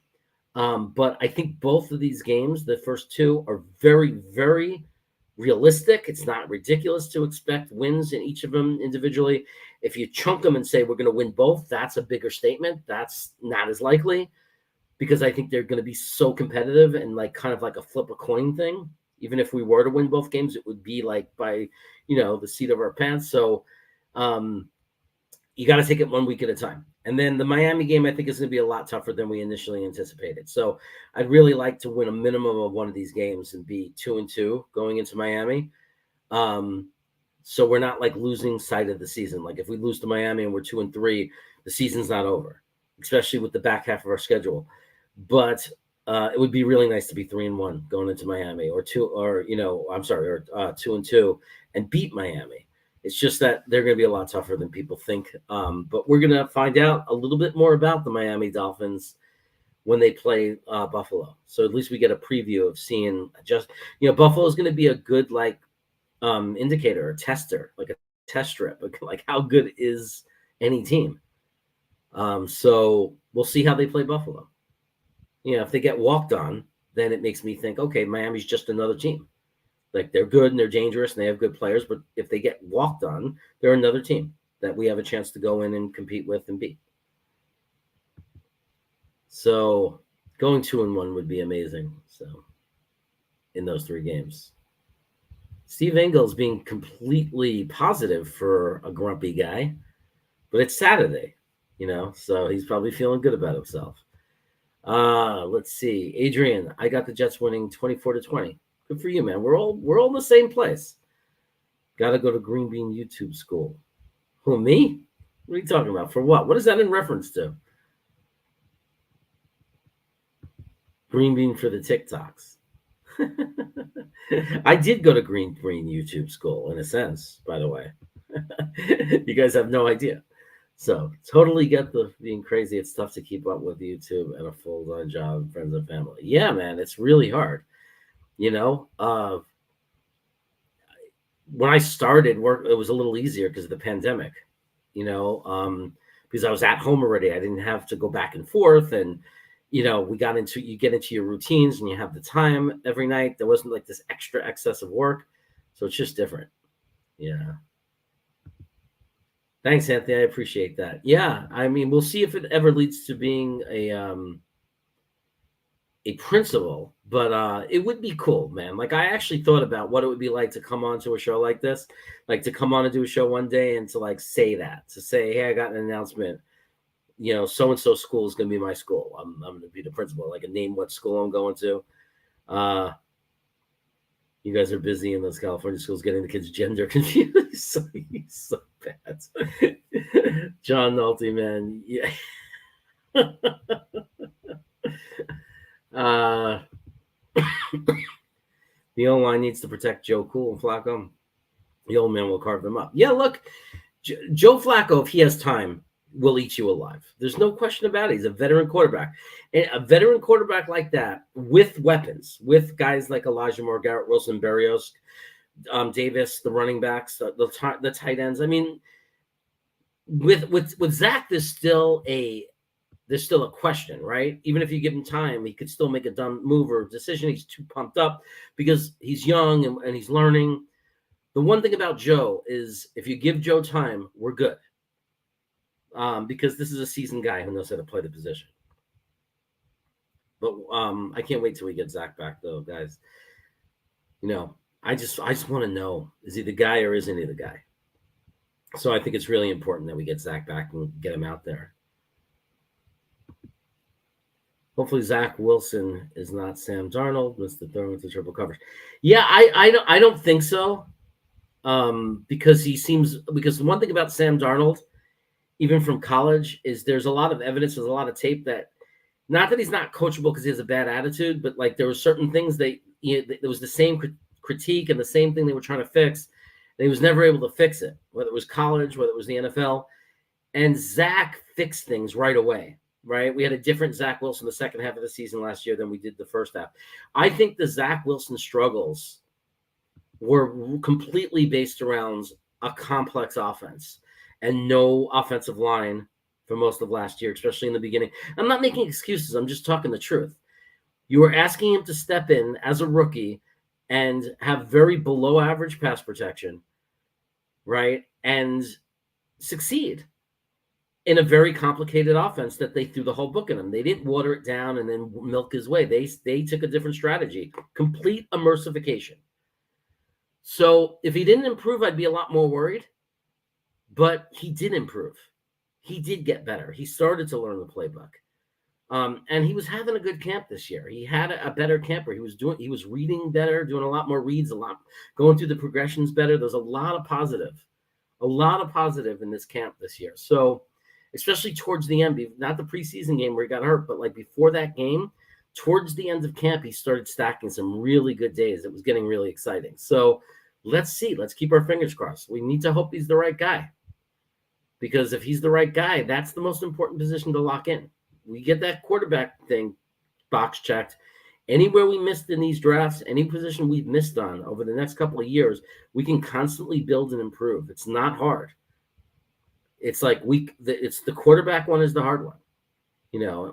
But I think both of these games, the first 2, are very, very realistic. It's not ridiculous to expect wins in each of them individually. If you chunk them and say we're going to win both, that's a bigger statement. That's not as likely, because I think they're going to be so competitive and kind of like a flip a coin thing. Even if we were to win both games, it would be by the seat of our pants. So you got to take it one week at a time. And then the Miami game, I think, is going to be a lot tougher than we initially anticipated. So I'd really like to win a minimum of one of these games and be 2-2 going into Miami. So we're not losing sight of the season. If we lose to Miami and we're 2-3, the season's not over, especially with the back half of our schedule. But it would be really nice to be 3-1 going into Miami, or 2-2 and beat Miami. It's just that they're going to be a lot tougher than people think. But we're going to find out a little bit more about the Miami Dolphins when they play Buffalo. So at least we get a preview of seeing Buffalo is going to be a good indicator, a tester, a test strip, how good is any team. So we'll see how they play Buffalo. If they get walked on, then it makes me think, okay, Miami's just another team. They're good and they're dangerous and they have good players, but if they get walked on, they're another team that we have a chance to go in and compete with and beat. So going 2-1 would be amazing. So in those 3 games. Steve Engel's being completely positive for a grumpy guy, but it's Saturday, so he's probably feeling good about himself. Let's see. Adrian, I got the Jets winning 24-20. Good for you, man. We're all in the same place. Gotta go to Green Bean YouTube school. Who, me? What are you talking about? For what? What is that in reference to? Green Bean for the TikToks. I did go to Green YouTube school in a sense, by the way. You guys have no idea. So totally get the being crazy. It's tough to keep up with YouTube and a full-time job, friends and family. Yeah, man, it's really hard. When I started work, it was a little easier because of the pandemic, because I was at home already. I didn't have to go back and forth. And, you get into your routines and you have the time every night. There wasn't like this extra excess of work. So it's just different. Yeah. Thanks, Anthony. I appreciate that. Yeah. I mean, we'll see if it ever leads to being a principal, but it would be cool, man. Like, I actually thought about what it would be like to come on to a show like this, like to come on and do a show one day and to like say, hey, I got an announcement, so-and-so school is going to be my school. I'm going to be the principal, like a name what school I'm going to. You guys are busy in those California schools getting the kids gender confused. so bad. John Nolte, man. Yeah. The O-line needs to protect Joe Cool and Flacco. The old man will carve them up. Yeah, look, Joe Flacco, if he has time, will eat you alive. There's no question about it. He's a veteran quarterback. And a veteran quarterback like that, with weapons, with guys like Elijah Moore, Garrett Wilson, Berrios, Davis, the running backs, the tight ends. I mean, with Zach, there's still a question, right? Even if you give him time, he could still make a dumb move or decision. He's too pumped up because he's young and he's learning. The one thing about Joe is if you give Joe time, we're good. Because this is a seasoned guy who knows how to play the position. But I can't wait till we get Zach back, though, guys. I just want to know, is he the guy or isn't he the guy? So I think it's really important that we get Zach back and get him out there. Hopefully Zach Wilson is not Sam Darnold, Mr. Throwing into triple coverage. Yeah, I don't think so. Because the one thing about Sam Darnold, even from college, is there's a lot of evidence, there's a lot of tape that, not that he's not coachable because he has a bad attitude, but like there were certain things there was the same critique and the same thing they were trying to fix. And he was never able to fix it, whether it was college, whether it was the NFL. And Zach fixed things right away, right? We had a different Zach Wilson the second half of the season last year than we did the first half. I think the Zach Wilson struggles were completely based around a complex offense and no offensive line for most of last year, especially in the beginning. I'm not making excuses. I'm just talking the truth. You were asking him to step in as a rookie and have very below average pass protection, right? And succeed in a very complicated offense that they threw the whole book in him. They didn't water it down and then milk his way. They took a different strategy, complete immersification. So if he didn't improve, I'd be a lot more worried. But he did improve. He did get better. He started to learn the playbook. And he was having a good camp this year. He had a better camper. He was reading better, doing a lot more reads, going through the progressions better. There's a lot of positive in this camp this year. So especially towards the end, not the preseason game where he got hurt, but like before that game, towards the end of camp, he started stacking some really good days. It was getting really exciting. So let's see. Let's keep our fingers crossed. We need to hope he's the right guy. Because if he's the right guy, that's the most important position to lock in. We get that quarterback thing box checked. Anywhere we missed in these drafts, any position we've missed on over the next couple of years, we can constantly build and improve. It's not hard. It's like it's the quarterback one is the hard one.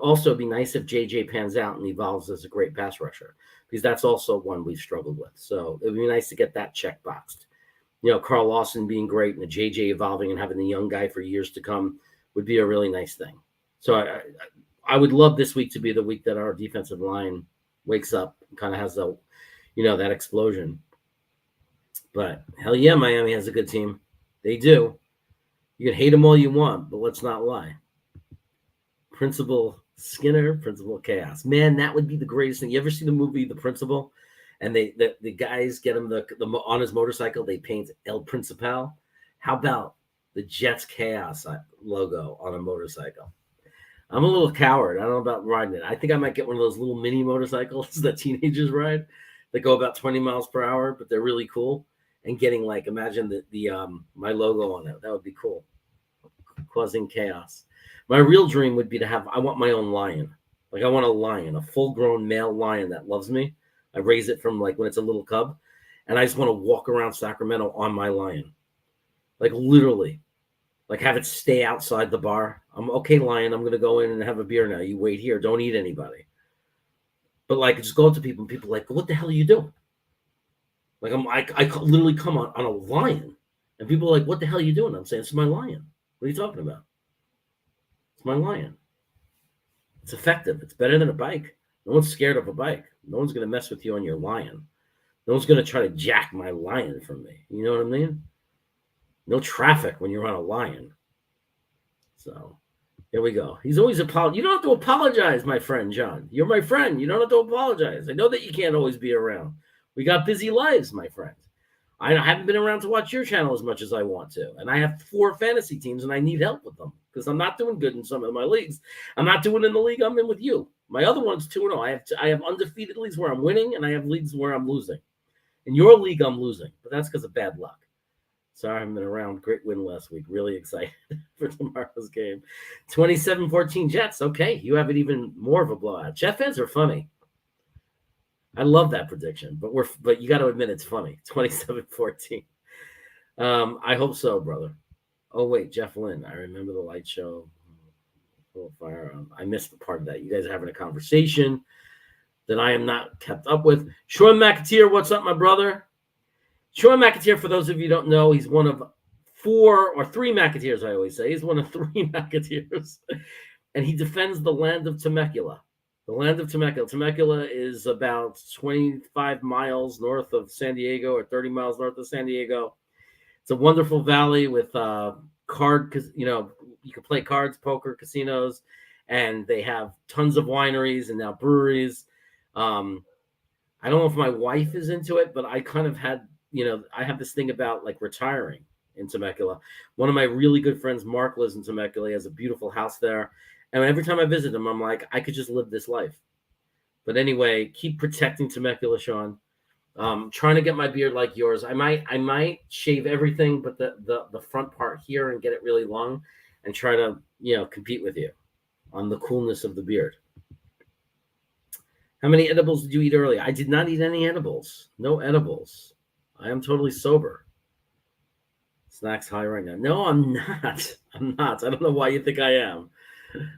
Also it'd be nice if JJ pans out and evolves as a great pass rusher, because that's also one we've struggled with. So it'd be nice to get that check boxed. Carl Lawson being great and the JJ evolving and having the young guy for years to come would be a really nice thing. So I would love this week to be the week that our defensive line wakes up and kind of has that explosion. But hell yeah, Miami has a good team. They do. You can hate them all you want, but let's not lie. Principal Skinner, Principal Chaos. Man, that would be the greatest thing. You ever see the movie The Principal? And the guys get him the on his motorcycle. They paint El Principal. How about the Jets Chaos logo on a motorcycle? I'm a little coward. I don't know about riding it. I think I might get one of those little mini motorcycles that teenagers ride that go about 20 miles per hour, but they're really cool. And getting like, imagine the my logo on it. That would be cool. Causing chaos. My real dream would be to have, I want my own lion. Like I want a lion, a full grown male lion that loves me. I raise it from like when it's a little cub. And I just want to walk around Sacramento on my lion. Like literally. Like have it stay outside the bar. I'm okay, lion. I'm going to go in and have a beer now. You wait here. Don't eat anybody. But like just go up to people and people are like, what the hell are you doing? Like I literally come on a lion. And people are like, what the hell are you doing? I'm saying, it's my lion. What are you talking about? It's my lion. It's effective. It's better than a bike. No one's scared of a bike. No one's going to mess with you on your lion. No one's going to try to jack my lion from me. You know what I mean? No traffic when you're on a lion. So here we go. He's always apologizing. You don't have to apologize, my friend, John. You're my friend. You don't have to apologize. I know that you can't always be around. We got busy lives, my friend. I haven't been around to watch your channel as much as I want to. And I have 4 fantasy teams and I need help with them because I'm not doing good in some of my leagues. I'm not doing in the league I'm in with you. My other one's 2-0. I have undefeated leagues where I'm winning and I have leagues where I'm losing. In your league, I'm losing, but that's because of bad luck. Sorry, I haven't been around. Great win last week. Really excited for tomorrow's game. 27-14 Jets. Okay, you have it even more of a blowout. Jet fans are funny. I love that prediction, but you got to admit it's funny. 27-14. I hope so, brother. Oh wait, Jeff Lynn. I remember the light show. Fire. I missed the part of that. You guys are having a conversation that I am not kept up with. Sean McAteer, what's up, my brother? Sean McAteer, for those of you who don't know, he's one of 4 or 3 McAteers, I always say. He's one of 3 McAteers. And he defends the land of Temecula. The land of Temecula. Temecula is about 25 miles north of San Diego or 30 miles north of San Diego. It's a wonderful valley with because you can play cards, poker, casinos, and they have tons of wineries and now breweries. I don't know if my wife is into it, but I kind of had, I have this thing about like retiring in Temecula. One of my really good friends, Mark, lives in Temecula. He has a beautiful house there. And every time I visit him, I'm like, I could just live this life. But anyway, keep protecting Temecula, Sean. Trying to get my beard like yours. I might shave everything but the front part here and get it really long and try to, compete with you on the coolness of the beard. How many edibles did you eat earlier? I did not eat any edibles. No edibles. I am totally sober. Snacks high right now. No, I'm not. I'm not. I don't know why you think I am.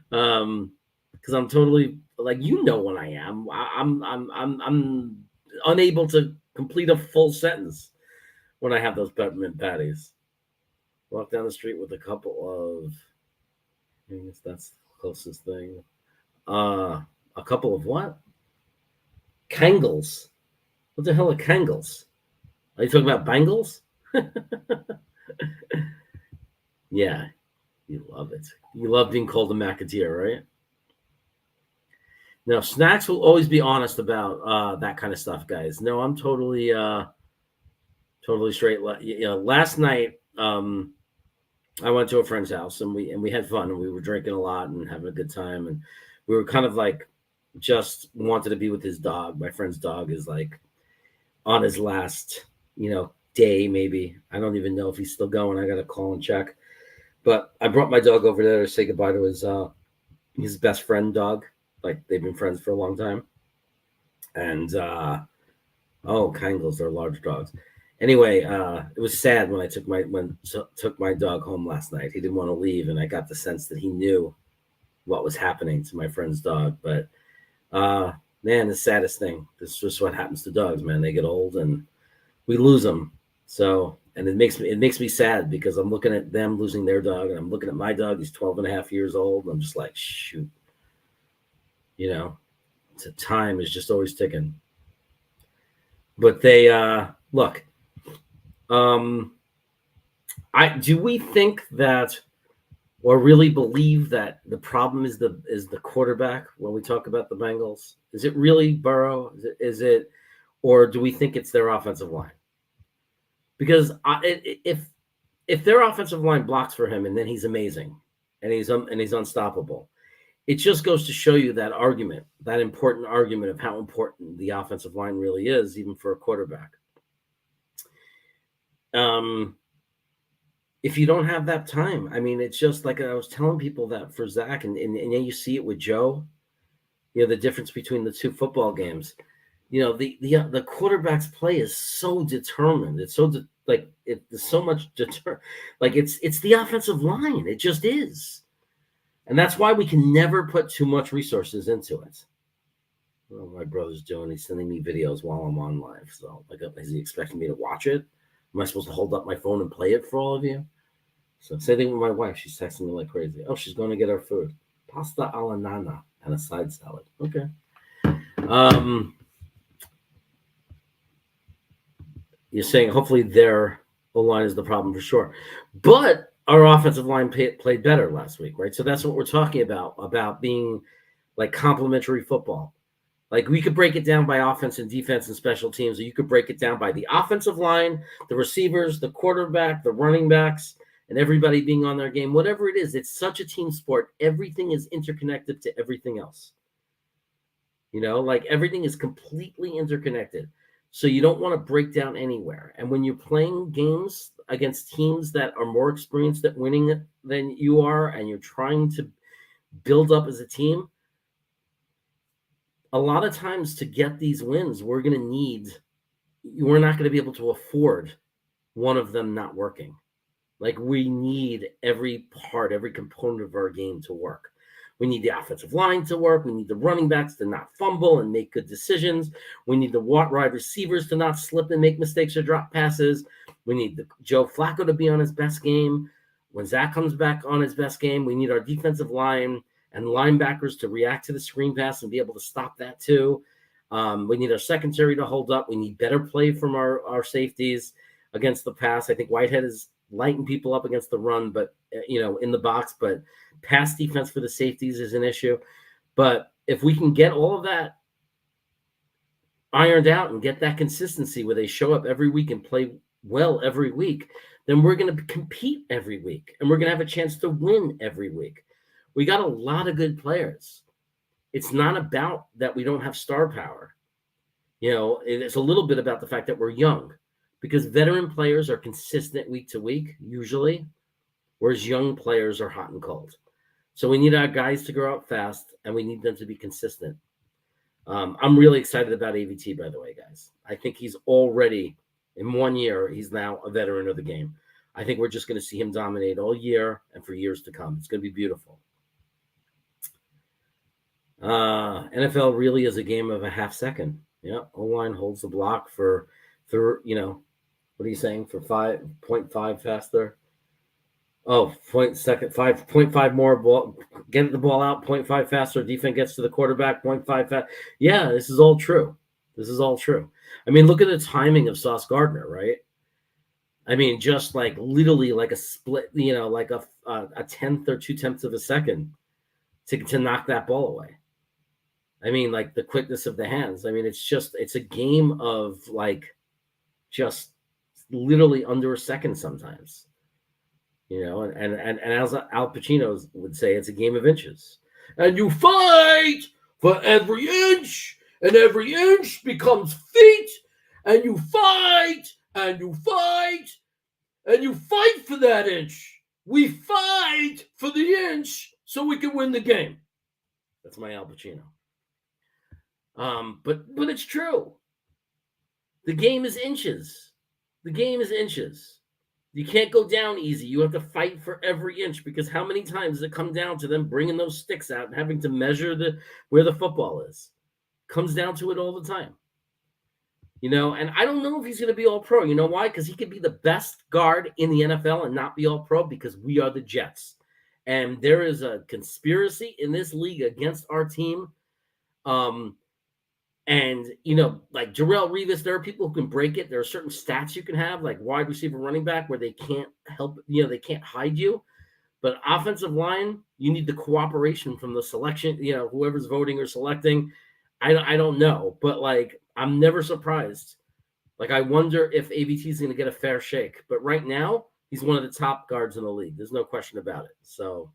Because I'm totally like when I am. I'm unable to complete a full sentence when I have those peppermint patties. Walk down the street with a couple of. I guess that's the closest thing. A couple of what? Kangles. What the hell are Kangles? Are you talking about bangles? Yeah, you love it. You love being called a McAteer, right? Now, Snacks will always be honest about that kind of stuff, guys. No, I'm totally straight. Last night I went to a friend's house and we had fun and we were drinking a lot and having a good time and we were kind of like just wanted to be with his dog. My friend's dog is like on his last, day maybe. I don't even know if he's still going. I got to call and check. But I brought my dog over there to say goodbye to his best friend dog. Like they've been friends for a long time. And Kangles, they're large dogs. Anyway, it was sad when I took my dog home last night. He didn't want to leave, and I got the sense that he knew what was happening to my friend's dog. But man, the saddest thing. This is just what happens to dogs, man. They get old and we lose them. So, and it makes me sad because I'm looking at them losing their dog, and I'm looking at my dog. He's 12 and a half years old. And I'm just like, shoot, time is just always ticking. But they look. Do we think that, or really believe that the problem is the quarterback when we talk about the Bengals? Is it really Burrow? Is it or do we think it's their offensive line? Because if their offensive line blocks for him and then he's amazing and he's unstoppable, it just goes to show you that argument, that important argument of how important the offensive line really is, even for a quarterback. If you don't have that time, I mean, it's just like I was telling people that for Zach, and then you see it with Joe, the difference between the two football games. The quarterback's play is so determined. It's so it's so much like it's the offensive line. It just is. And that's why we can never put too much resources into it. What my brother's doing, he's sending me videos while I'm on live. So, is he expecting me to watch it? Am I supposed to hold up my phone and play it for all of you? So, same thing with my wife. She's texting me like crazy. Oh, she's going to get our food. Pasta alla nana and a side salad. Okay. You're saying hopefully their O-line is the problem for sure. But our offensive line played better last week, right? So that's what we're talking about being like complementary football. Like we could break it down by offense and defense and special teams, or you could break it down by the offensive line, the receivers, the quarterback, the running backs, and everybody being on their game. Whatever it is, it's such a team sport. Everything is interconnected to everything else. Like everything is completely interconnected. So you don't want to break down anywhere. And when you're playing games against teams that are more experienced at winning than you are, and you're trying to build up as a team, a lot of times to get these wins, we're not going to be able to afford one of them not working. Like we need every component of our game to work. We need the offensive line to work. We need the running backs to not fumble and make good decisions. We need the wide receivers to not slip and make mistakes or drop passes. We need Joe Flacco to be on his best game. When Zach comes back on his best game, we need our defensive line and linebackers to react to the screen pass and be able to stop that too. We need our secondary to hold up. We need better play from our safeties against the pass. I think Whitehead is lighting people up against the run, but in the box, but pass defense for the safeties is an issue. But if we can get all of that ironed out and get that consistency where they show up every week and play well every week, then we're going to compete every week and we're going to have a chance to win every week. We got a lot of good players. It's not about that we don't have star power. It's a little bit about the fact that we're young, because veteran players are consistent week to week, usually, whereas young players are hot and cold. So we need our guys to grow up fast, and we need them to be consistent. I'm really excited about AVT, by the way, guys. I think he's already, in 1 year, he's now a veteran of the game. I think we're just going to see him dominate all year and for years to come. It's going to be beautiful. NFL really is a game of a half second. Yeah, O-line holds the block for what are you saying? For 5.5 faster. Oh, 5.5 more ball. Get the ball out 0.5 faster. Defense gets to the quarterback 0.5 fast. Yeah, this is all true. I mean, look at the timing of Sauce Gardner, right? I mean, just like literally like a split, like a tenth or 2/10 of a second to knock that ball away. I mean, like the quickness of the hands. I mean, it's a game of like just literally under a second sometimes. And as Al Pacino would say, it's a game of inches. And you fight for every inch, and every inch becomes feet, and you fight, and you fight, and you fight for that inch. We fight for the inch so we can win the game. That's my Al Pacino. But it's true. The game is inches. You can't go down easy. You have to fight for every inch, because how many times does it come down to them bringing those sticks out and having to measure where the football is? Comes down to it all the time. And I don't know if he's going to be all pro. You know why? Because he could be the best guard in the NFL and not be all pro, because we are the Jets. And there is a conspiracy in this league against our team. And, like Jarrell Revis, there are people who can break it. There are certain stats you can have, like wide receiver, running back, where they can't help, they can't hide you. But offensive line, you need the cooperation from the selection, whoever's voting or selecting. I don't know, but like I'm never surprised. Like I wonder if AVT is going to get a fair shake. But right now, he's one of the top guards in the league. There's no question about it. So,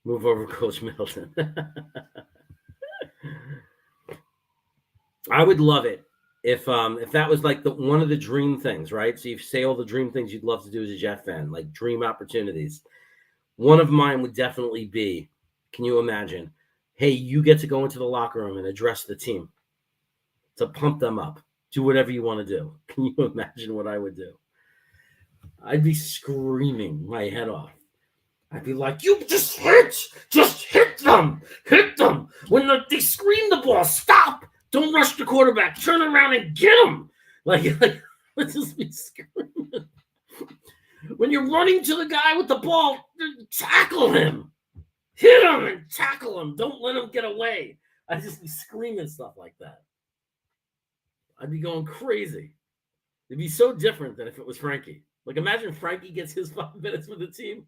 move over, Coach Middleton. I would love it if that was like one of the dream things, right? So you say all the dream things you'd love to do as a Jet fan, like dream opportunities. One of mine would definitely be, can you imagine? Hey, you get to go into the locker room and address the team to pump them up. Do whatever you want to do. Can you imagine what I would do? I'd be screaming my head off. I'd be like, you just hit them. When they scream the ball, stop. Don't rush the quarterback. Turn around and get him. Like let's just be screaming. When you're running to the guy with the ball, tackle him. Hit him and tackle him. Don't let him get away. I'd just be screaming stuff like that. I'd be going crazy. It'd be so different than if it was Frankie. Like imagine Frankie gets his 5 minutes with the team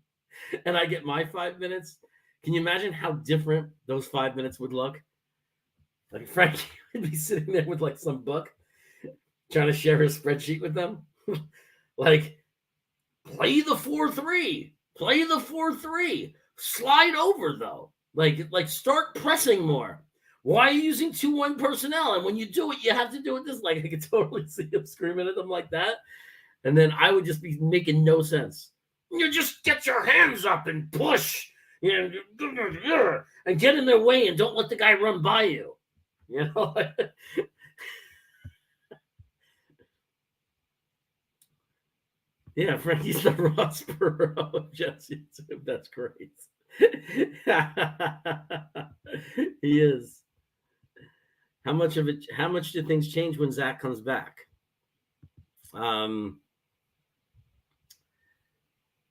and I get my 5 minutes. Can you imagine how different those 5 minutes would look? Like Frankie would be sitting there with like some book trying to share his spreadsheet with them. Like, play the 4-3. Play the 4-3. Slide over, though. Like start pressing more. Why are you using 2-1 personnel? And when you do it, you have to do it this. Like, I could totally see him screaming at them like that. And then I would just be making no sense. You just get your hands up and push. And get in their way and don't let the guy run by you. Yeah, Frankie's the Ross Perot of Jets YouTube. That's great. He is. How much do things change when Zach comes back?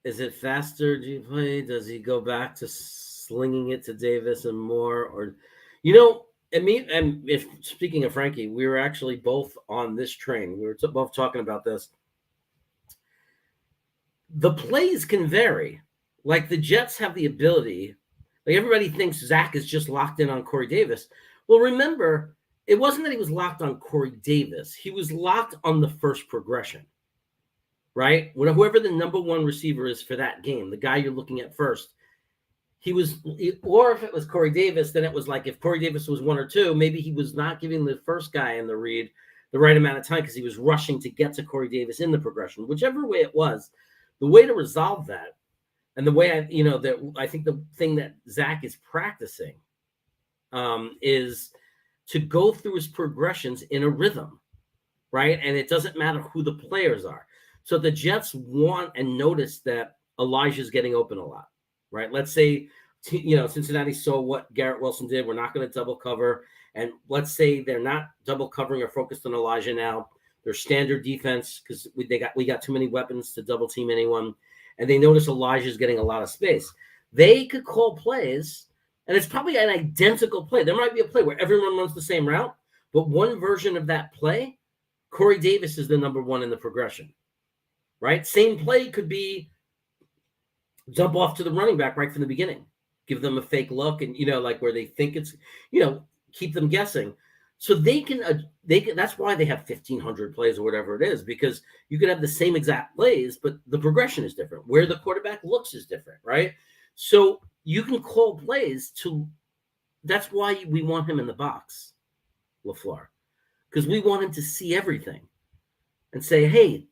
Is it faster? Do you play? Does he go back to slinging it to Davis and Moore? Or, and if speaking of Frankie, we were actually both on this train. We were both talking about this. The plays can vary. Like the Jets have the ability, like everybody thinks Zach is just locked in on Corey Davis. Well, remember, it wasn't that he was locked on Corey Davis. He was locked on the first progression, right? Whoever the number one receiver is for that game, the guy you're looking at first, or if it was Corey Davis, then it was like if Corey Davis was 1 or 2, maybe he was not giving the first guy in the read the right amount of time because he was rushing to get to Corey Davis in the progression. Whichever way it was, the way to resolve that, and the way I think the thing that Zach is practicing is to go through his progressions in a rhythm, right? And it doesn't matter who the players are. So the Jets want and notice that Elijah's getting open a lot, right? Let's say, Cincinnati saw what Garrett Wilson did. We're not going to double cover. And let's say they're not double covering or focused on Elijah now. Their standard defense, because we got too many weapons to double team anyone. And they notice Elijah's getting a lot of space. They could call plays, and it's probably an identical play. There might be a play where everyone runs the same route, but one version of that play, Corey Davis is the number one in the progression, right? Same play could be jump off to the running back right from the beginning, give them a fake look, and like where they think it's, keep them guessing. So they can. That's why they have 1,500 plays or whatever it is, because you can have the same exact plays, but the progression is different. Where the quarterback looks is different, right? So you can call plays to. That's why we want him in the box, LaFleur, because we want him to see everything, and say, "Hey,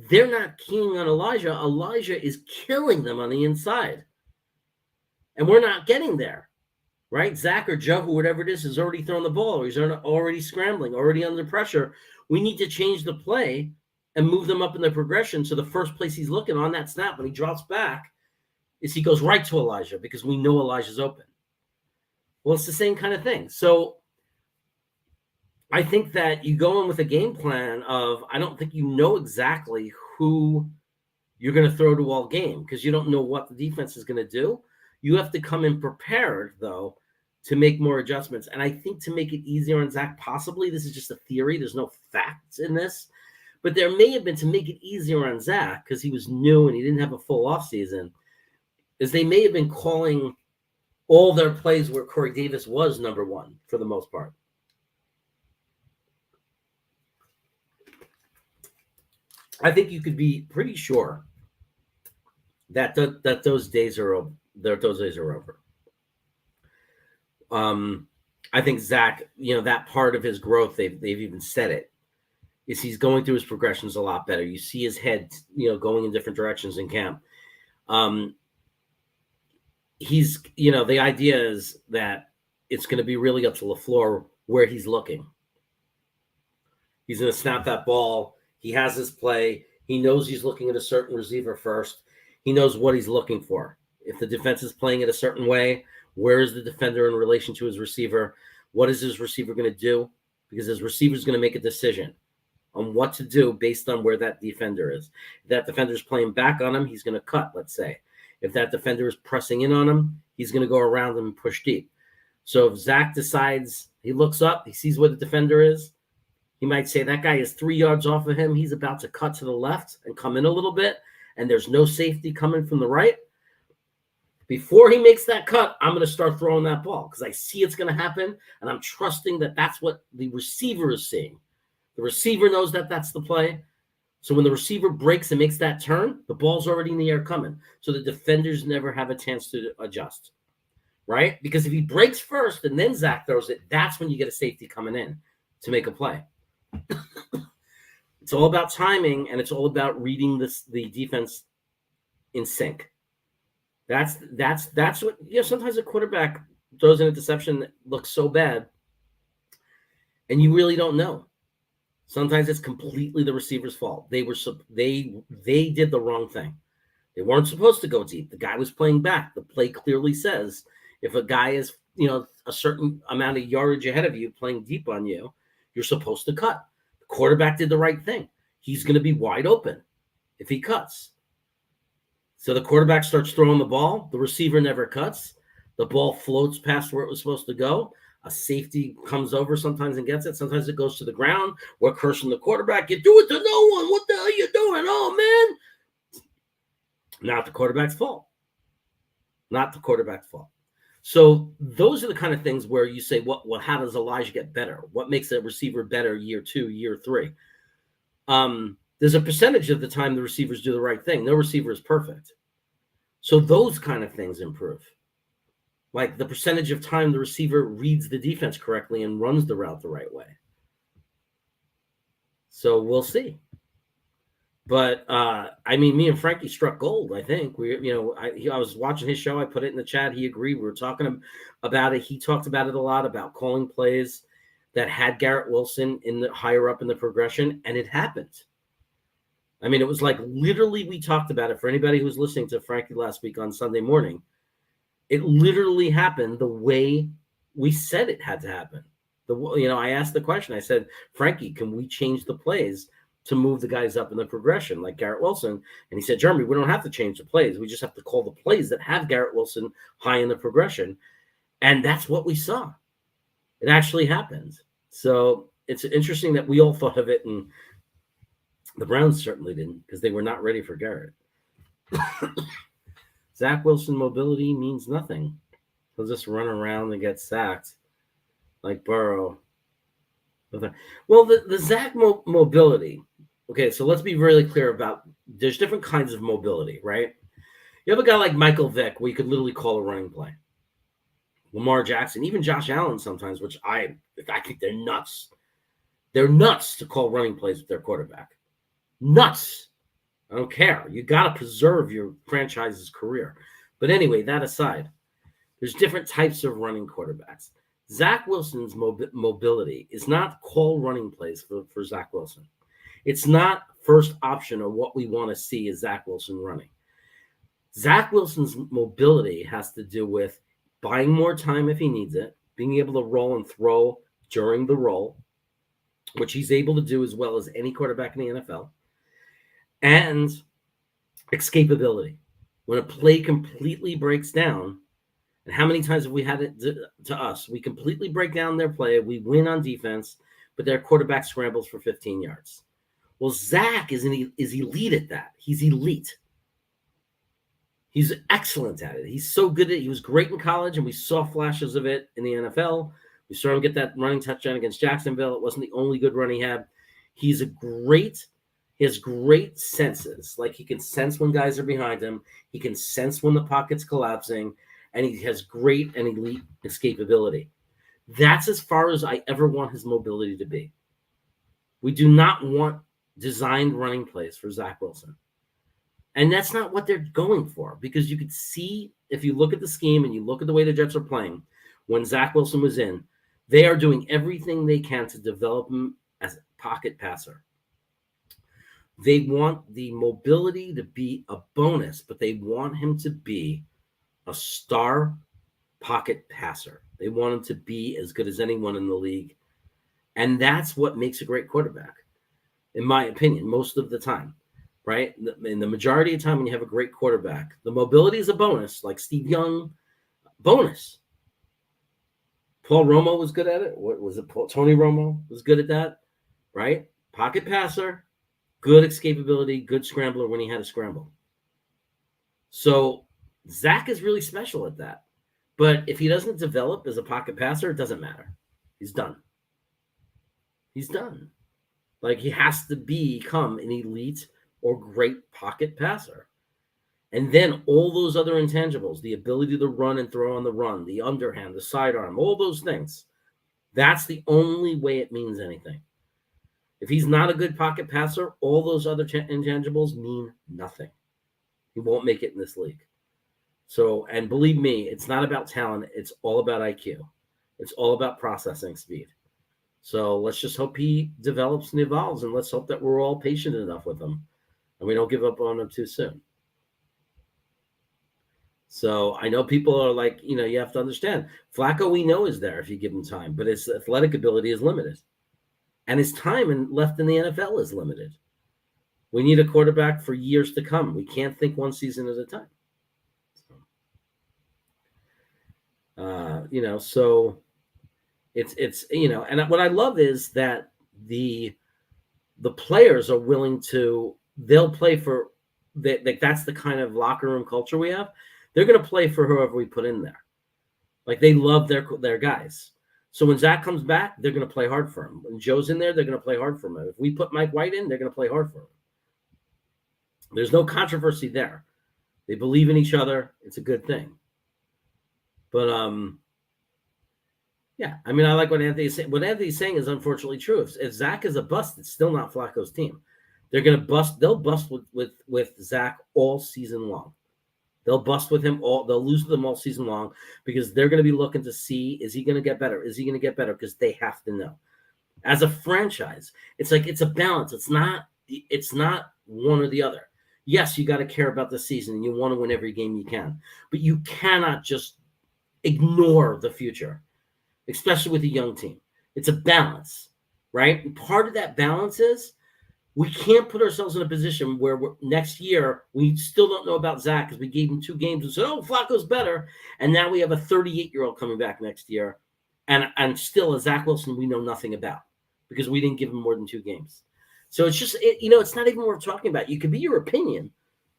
they're not keying on Elijah. Elijah is killing them on the inside, and we're not getting there." Right? Zach or Joe, whatever it is, has already thrown the ball. Or he's already scrambling, already under pressure. We need to change the play and move them up in the progression. So the first place he's looking on that snap when he drops back is he goes right to Elijah because we know Elijah's open. Well, it's the same kind of thing. So I think that you go in with a game plan of, I don't think you know exactly who you're going to throw to all game because you don't know what the defense is going to do. You have to come in prepared, though, to make more adjustments. And I think to make it easier on Zach, possibly, this is just a theory, there's no facts in this, but there may have been, to make it easier on Zach, because he was new and he didn't have a full offseason, is they may have been calling all their plays where Corey Davis was number one for the most part. I think you could be pretty sure that those days are over. I think Zach, that part of his growth, they've even said it, is he's going through his progressions a lot better. You see his head, going in different directions in camp. He's, the idea is that it's going to be really up to LaFleur where he's looking. He's going to snap that ball. He has his play. He knows he's looking at a certain receiver first. He knows what he's looking for. If the defense is playing it a certain way, where is the defender in relation to his receiver? What is his receiver going to do? Because his receiver is going to make a decision on what to do based on where that defender is. If that defender is playing back on him, he's going to cut, let's say. If that defender is pressing in on him, he's going to go around him and push deep. So if Zach decides, he looks up, he sees where the defender is, he might say that guy is 3 yards off of him. He's about to cut to the left and come in a little bit, and there's no safety coming from the right. Before he makes that cut, I'm going to start throwing that ball because I see it's going to happen, and I'm trusting that that's what the receiver is seeing. The receiver knows that that's the play. So when the receiver breaks and makes that turn, the ball's already in the air coming. So the defenders never have a chance to adjust, right? Because if he breaks first and then Zach throws it, that's when you get a safety coming in to make a play. It's all about timing, and it's all about reading the defense in sync. That's what, sometimes a quarterback throws in a deception that looks so bad, and you really don't know. Sometimes it's completely the receiver's fault. They did the wrong thing. They weren't supposed to go deep. The guy was playing back. The play clearly says if a guy is, a certain amount of yardage ahead of you playing deep on you, you're supposed to cut. The quarterback did the right thing. He's going to be wide open if he cuts. So the quarterback starts throwing the ball. The receiver never cuts. The ball floats past where it was supposed to go. A safety comes over sometimes and gets it. Sometimes it goes to the ground. We're cursing the quarterback. You do it to no one. What the hell are you doing? Oh, man. Not the quarterback's fault. Not the quarterback's fault. So those are the kind of things where you say, how does Elijah get better? What makes a receiver better year 2, year 3? There's a percentage of the time the receivers do the right thing. No receiver is perfect. So those kind of things improve. Like the percentage of time the receiver reads the defense correctly and runs the route the right way. So we'll see. But, me and Frankie struck gold, I think. I was watching his show. I put it in the chat. He agreed. We were talking about it. He talked about it a lot, about calling plays that had Garrett Wilson higher up in the progression, and it happened. It was like literally we talked about it. For anybody who was listening to Frankie last week on Sunday morning, it literally happened the way we said it had to happen. I asked the question. I said, Frankie, can we change the plays to move the guys up in the progression like Garrett Wilson? And he said, Jeremy, we don't have to change the plays. We just have to call the plays that have Garrett Wilson high in the progression. And that's what we saw. It actually happened. So it's interesting that we all thought of it, and the Browns certainly didn't, because they were not ready for Garrett. Zach Wilson mobility means nothing. He'll just run around and get sacked like Burrow. Well, the Zach mobility. Okay, so let's be really clear about there's different kinds of mobility, right? You have a guy like Michael Vick where you could literally call a running play. Lamar Jackson, even Josh Allen sometimes, which I think they're nuts. They're nuts to call running plays with their quarterback. Nuts. I don't care. You got to preserve your franchise's career. But anyway, that aside, there's different types of running quarterbacks. Zach Wilson's mobility is not call running plays for Zach Wilson. It's not first option or what we want to see is Zach Wilson running. Zach Wilson's mobility has to do with buying more time if he needs it, being able to roll and throw during the roll, which he's able to do as well as any quarterback in the NFL, and escapability. When a play completely breaks down And how many times have we had it to us? We completely break down their play. We win on defense, but their quarterback scrambles for 15 yards. Well, Zach is elite at that. He's elite. He's excellent at it. He's so good at it. He was great in college, and we saw flashes of it in the NFL. We saw him get that running touchdown against Jacksonville. It wasn't the only good run he had. He has great senses. Like, he can sense when guys are behind him. He can sense when the pocket's collapsing, and he has great and elite escapability. That's as far as I ever want his mobility to be. We do not want designed running plays for Zach Wilson. And that's not what they're going for, because you could see, if you look at the scheme and you look at the way the Jets are playing, when Zach Wilson was in, they are doing everything they can to develop him as a pocket passer. They want the mobility to be a bonus, but they want him to be a star pocket passer. They want him to be as good as anyone in the league. And that's what makes a great quarterback, in my opinion, most of the time, right? In the majority of the time when you have a great quarterback, the mobility is a bonus, like Steve Young, bonus. Paul Romo was good at it. What was it? Tony Romo was good at that, right? Pocket passer, good escapability, good scrambler when he had a scramble. So Zach is really special at that. But if he doesn't develop as a pocket passer, it doesn't matter. He's done. He's done. Like, he has to become an elite or great pocket passer. And then all those other intangibles, the ability to run and throw on the run, the underhand, the sidearm, all those things, that's the only way it means anything. If he's not a good pocket passer, all those other intangibles mean nothing. He won't make it in this league. So, and believe me, it's not about talent. It's all about IQ. It's all about processing speed. So let's just hope he develops and evolves, and let's hope that we're all patient enough with him and we don't give up on him too soon. So I know people are like, you have to understand, Flacco, we know, is there if you give him time, but his athletic ability is limited. And his time left in the NFL is limited. We need a quarterback for years to come. We can't think one season at a time. So it's and what I love is that the players are willing to, they'll play for, that's the kind of locker room culture we have. They're going to play for whoever we put in there. Like, they love their guys. So when Zach comes back, they're going to play hard for him. When Joe's in there, they're going to play hard for him. If we put Mike White in, they're going to play hard for him. There's no controversy there. They believe in each other. It's a good thing. But, yeah, I mean, I like what Anthony's saying. What Anthony's saying is unfortunately true. If Zach is a bust, it's still not Flacco's team. They're going to bust. They'll bust with Zach all season long. They'll bust with him they'll lose with him all season long, because they're going to be looking to see, is he going to get better? Is he going to get better? Because they have to know. As a franchise, it's like, it's a balance. It's not one or the other. Yes, you got to care about the season and you want to win every game you can, but you cannot just ignore the future, especially with a young team. It's a balance, right? And part of that balance is, we can't put ourselves in a position where next year we still don't know about Zach because we gave him 2 games and said, oh, Flacco's better. And now we have a 38-year-old coming back next year. And still a Zach Wilson we know nothing about because we didn't give him more than 2 games. So it's just, it's not even worth talking about. You could be your opinion.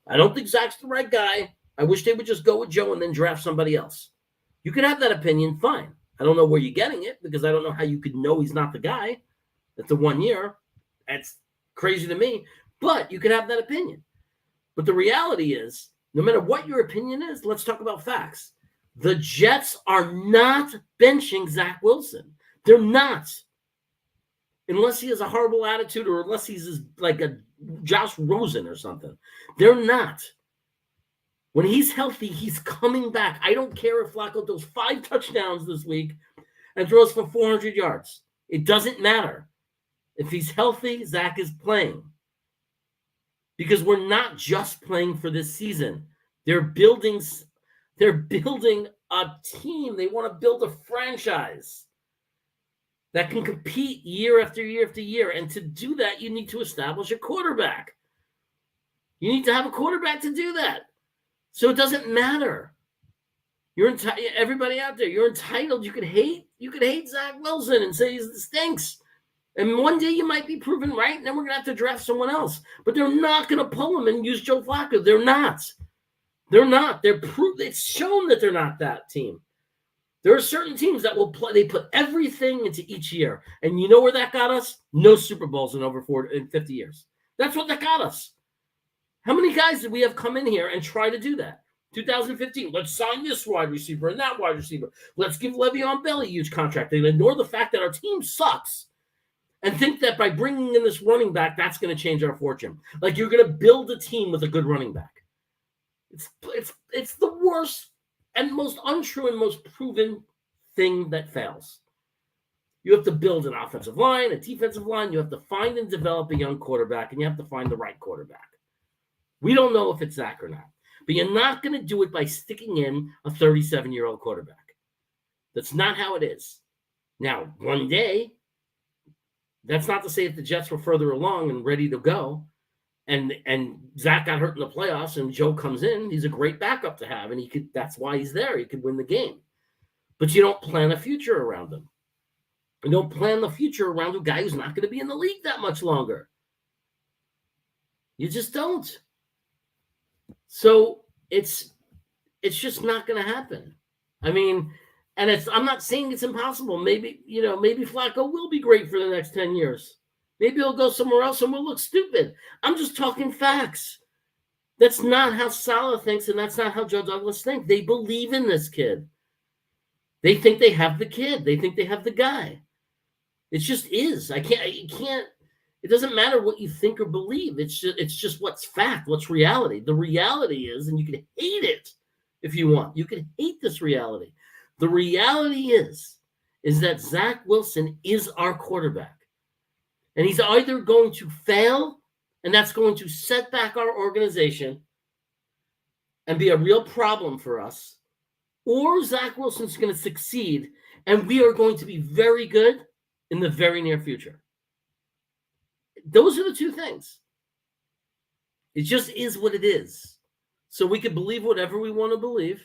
I don't think Zach's the right guy. I wish they would just go with Joe and then draft somebody else. You could have that opinion, fine. I don't know where you're getting it, because I don't know how you could know he's not the guy. That's a 1 year. That's crazy to me, but you could have that opinion. But the reality is, no matter what your opinion is, let's talk about facts. The Jets are not benching Zach Wilson. They're not. Unless he has a horrible attitude, or unless he's like a Josh Rosen or something. They're not. When he's healthy, he's coming back. I don't care if Flacco throws 5 touchdowns this week and throws for 400 yards. It doesn't matter. If he's healthy, Zach is playing. Because we're not just playing for this season. They're building a team. They want to build a franchise that can compete year after year after year. And to do that, you need to establish a quarterback. You need to have a quarterback to do that. So it doesn't matter. everybody out there, you're entitled. You could hate Zach Wilson and say he stinks. And one day you might be proven right, and then we're going to have to draft someone else. But they're not going to pull him and use Joe Flacco. They're not. It's shown that they're not that team. There are certain teams that will play. They put everything into each year. And you know where that got us? No Super Bowls in over 50 years. That's what that got us. How many guys did we have come in here and try to do that? 2015, let's sign this wide receiver and that wide receiver. Let's give Le'Veon Bell a huge contract. They ignore the fact that our team sucks and think that by bringing in this running back, that's going to change our fortune. Like you're going to build a team with a good running back. It's the worst and most untrue and most proven thing that fails. You have to build an offensive line, a defensive line. You have to find and develop a young quarterback, and you have to find the right quarterback. We don't know if it's Zach or not, but you're not going to do it by sticking in a 37-year-old quarterback. That's not how it is. Now, one day, that's not to say if the Jets were further along and ready to go, and Zach got hurt in the playoffs and Joe comes in, he's a great backup to have, and that's why he's there. He could win the game. But you don't plan a future around him. You don't plan the future around a guy who's not going to be in the league that much longer. You just don't. So it's just not going to happen. I mean, and I'm not saying it's impossible. Maybe Flacco will be great for the next 10 years. Maybe he'll go somewhere else and we'll look stupid. I'm just talking facts. That's not how Saleh thinks, and that's not how Joe Douglas thinks. They believe in this kid. They think they have the kid. They think they have the guy. It just is. It doesn't matter what you think or believe. It's just what's fact, what's reality. The reality is, and you can hate it if you want. You can hate this reality. The reality is that Zach Wilson is our quarterback. And he's either going to fail, and that's going to set back our organization and be a real problem for us, or Zach Wilson's going to succeed, and we are going to be very good in the very near future. Those are the two things. It just is what it is. So we can believe whatever we want to believe.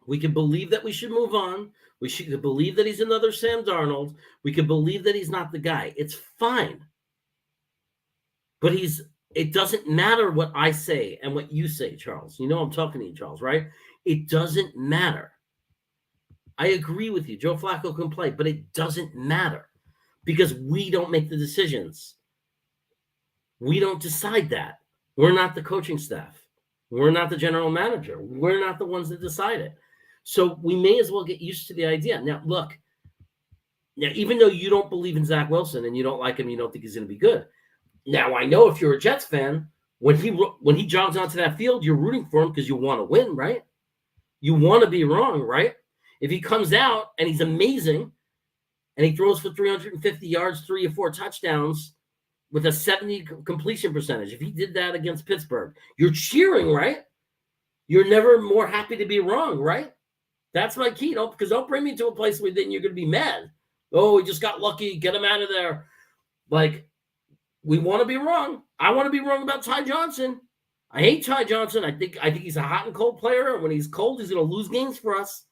We can believe that we should move on. We should believe that he's another Sam Darnold. We can believe that he's not the guy. It's fine. But it doesn't matter what I say and what you say, Charles. You know I'm talking to you, Charles, right? It doesn't matter. I agree with you. Joe Flacco can play, but it doesn't matter because we don't make the decisions. We don't decide that. We're not the coaching staff. We're not the general manager. We're not the ones that decide it. So we may as well get used to the idea. Now, look, even though you don't believe in Zach Wilson and you don't like him, you don't think he's going to be good. Now, I know if you're a Jets fan, when he jogs onto that field, you're rooting for him because you want to win, right? You want to be wrong, right? If he comes out and he's amazing and he throws for 350 yards, 3 or 4 touchdowns with a 70 completion percentage, if he did that against Pittsburgh, you're cheering, right? You're never more happy to be wrong, right? That's my key, because don't bring me to a place where then you're going to be mad. Oh, we just got lucky. Get him out of there. Like, we want to be wrong. I want to be wrong about Ty Johnson. I hate Ty Johnson. I think he's a hot and cold player. And when he's cold, he's going to lose games for us.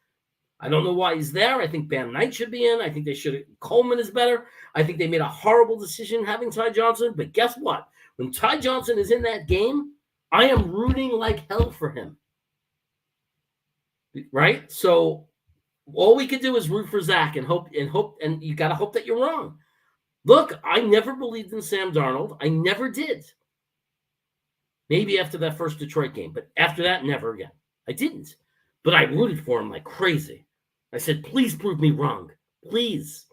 I don't know why he's there. I think Bam Knight should be in. I think Coleman is better. I think they made a horrible decision having Ty Johnson. But guess what? When Ty Johnson is in that game, I am rooting like hell for him. Right? So all we can do is root for Zach and hope, and you got to hope that you're wrong. Look, I never believed in Sam Darnold. I never did. Maybe after that first Detroit game, but after that, never again. I didn't. But I rooted for him like crazy. I said, please prove me wrong. Please.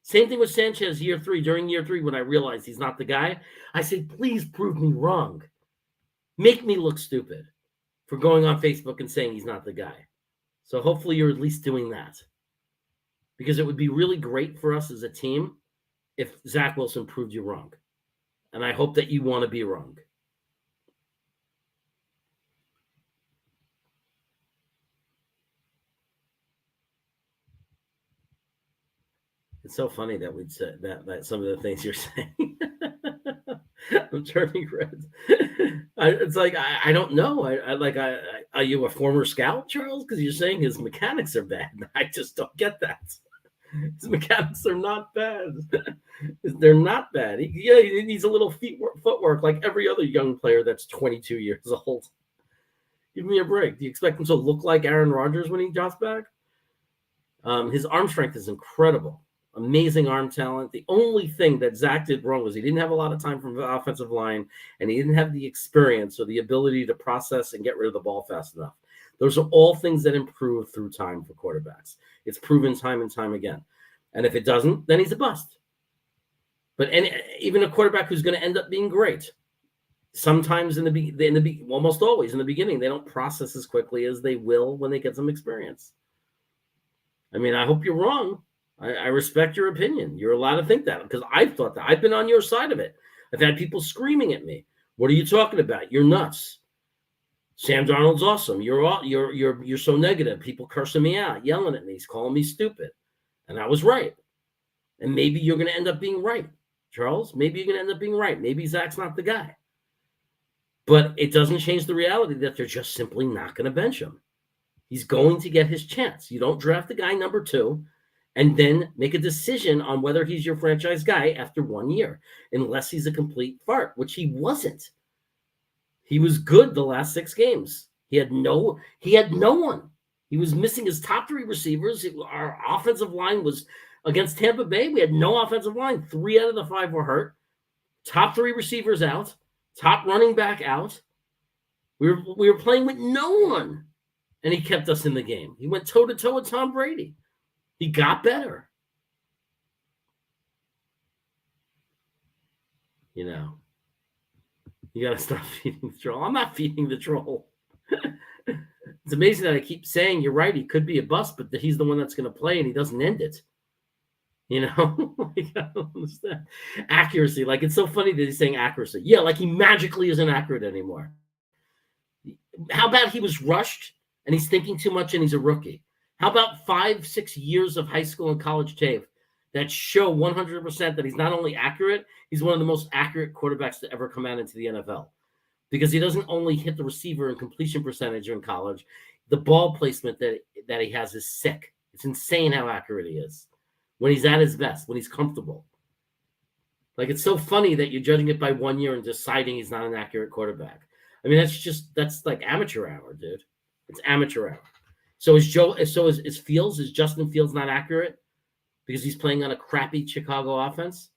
Same thing with Sanchez during year 3 when I realized he's not the guy. I said, please prove me wrong. Make me look stupid for going on Facebook and saying he's not the guy. So hopefully you're at least doing that. Because it would be really great for us as a team if Zach Wilson proved you wrong. And I hope that you want to be wrong. It's so funny that we'd say that some of the things you're saying. I'm turning red. It's like I don't know. Are you a former scout, Charles? Because you're saying his mechanics are bad. I just don't get that. His mechanics are not bad. They're not bad. He needs a little footwork like every other young player that's 22 years old. Give me a break. Do you expect him to look like Aaron Rodgers when he drops back? His arm strength is incredible. Amazing arm talent. The only thing that Zach did wrong was he didn't have a lot of time from the offensive line, and he didn't have the experience or the ability to process and get rid of the ball fast enough. Those are all things that improve through time for quarterbacks. It's proven time and time again. And if it doesn't, then he's a bust. But even a quarterback who's going to end up being great, sometimes almost always in the beginning, they don't process as quickly as they will when they get some experience. I mean, I hope you're wrong. I respect your opinion. You're allowed to think that because I've thought that. I've been on your side of it. I've had people screaming at me. What are you talking about? You're nuts. Sam Darnold's awesome. You're so negative. People cursing me out, yelling at me. He's calling me stupid. And I was right. And maybe you're going to end up being right, Charles. Maybe you're going to end up being right. Maybe Zach's not the guy. But it doesn't change the reality that they're just simply not going to bench him. He's going to get his chance. You don't draft the guy number 2 and then make a decision on whether he's your franchise guy after 1 year, unless he's a complete fart, which he wasn't. He was good the last 6 games. He had no one. He was missing his top 3 receivers. Our offensive line was against Tampa Bay. We had no offensive line. 3 out of the 5 were hurt. Top 3 receivers out. Top running back out. We were playing with no one, and he kept us in the game. He went toe-to-toe with Tom Brady. He got better. You know, you got to stop feeding the troll. I'm not feeding the troll. It's amazing that I keep saying you're right. He could be a bust, but he's the one that's going to play, and he doesn't end it. You know, like, I don't understand. Accuracy. Like, it's so funny that he's saying accuracy. Yeah, like he magically isn't accurate anymore. How about he was rushed and he's thinking too much and he's a rookie? How about 5-6 years of high school and college tape that show 100% that he's not only accurate, he's one of the most accurate quarterbacks to ever come out into the NFL. Because he doesn't only hit the receiver and completion percentage in college, the ball placement that he has is sick. It's insane how accurate he is when he's at his best, when he's comfortable. Like, it's so funny that you're judging it by 1 year and deciding he's not an accurate quarterback. I mean, that's like amateur hour, dude. It's amateur hour. So is Justin Fields not accurate because he's playing on a crappy Chicago offense?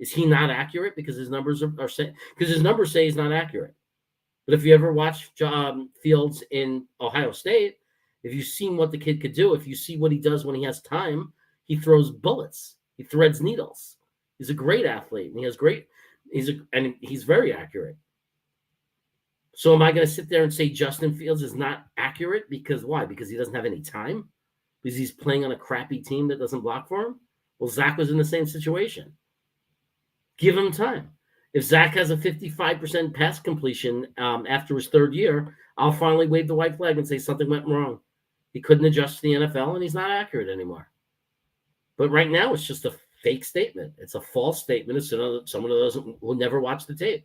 Is he not accurate because his numbers are saying, because his numbers say he's not accurate? But if you ever watch Fields in Ohio State, if you've seen what the kid could do, if you see what he does when he has time, he throws bullets. He threads needles. He's a great athlete, and he's very accurate. So am I going to sit there and say Justin Fields is not accurate because why? Because he doesn't have any time? Because he's playing on a crappy team that doesn't block for him? Well, Zach was in the same situation. Give him time. If Zach has a 55% pass completion after his 3rd year, I'll finally wave the white flag and say something went wrong. He couldn't adjust to the NFL, and he's not accurate anymore. But right now, it's just a fake statement. It's a false statement. It's someone who never watched the tape.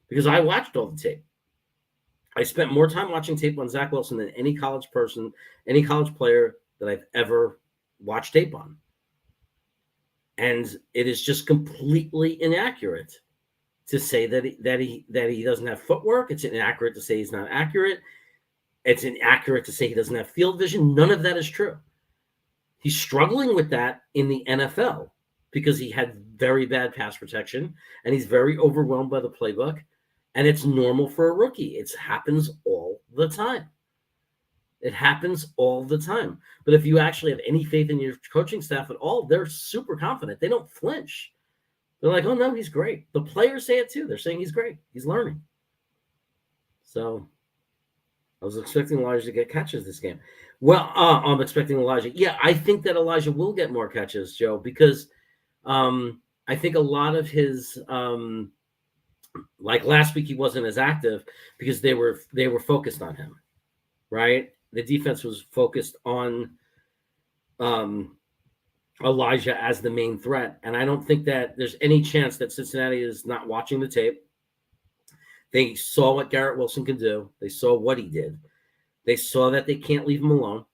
Because I watched all the tape. I spent more time watching tape on Zach Wilson than any college player that I've ever watched tape on. And it is just completely inaccurate to say that he doesn't have footwork. It's inaccurate to say he's not accurate. It's inaccurate to say he doesn't have field vision. None of that is true. He's struggling with that in the NFL because he had very bad pass protection and he's very overwhelmed by the playbook. And it's normal for a rookie. It happens all the time. It happens all the time. But if you actually have any faith in your coaching staff at all, they're super confident. They don't flinch. They're like, oh, no, he's great. The players say it too. They're saying he's great. He's learning. So I was expecting Elijah to get catches this game. Well, I'm expecting Elijah. Yeah, I think that Elijah will get more catches, Joe, because I think a lot of his like last week, he wasn't as active because they were focused on him, right? The defense was focused on Elijah as the main threat. And I don't think that there's any chance that Cincinnati is not watching the tape, They saw what Garrett Wilson can do. They saw what he did. They saw that they can't leave him alone.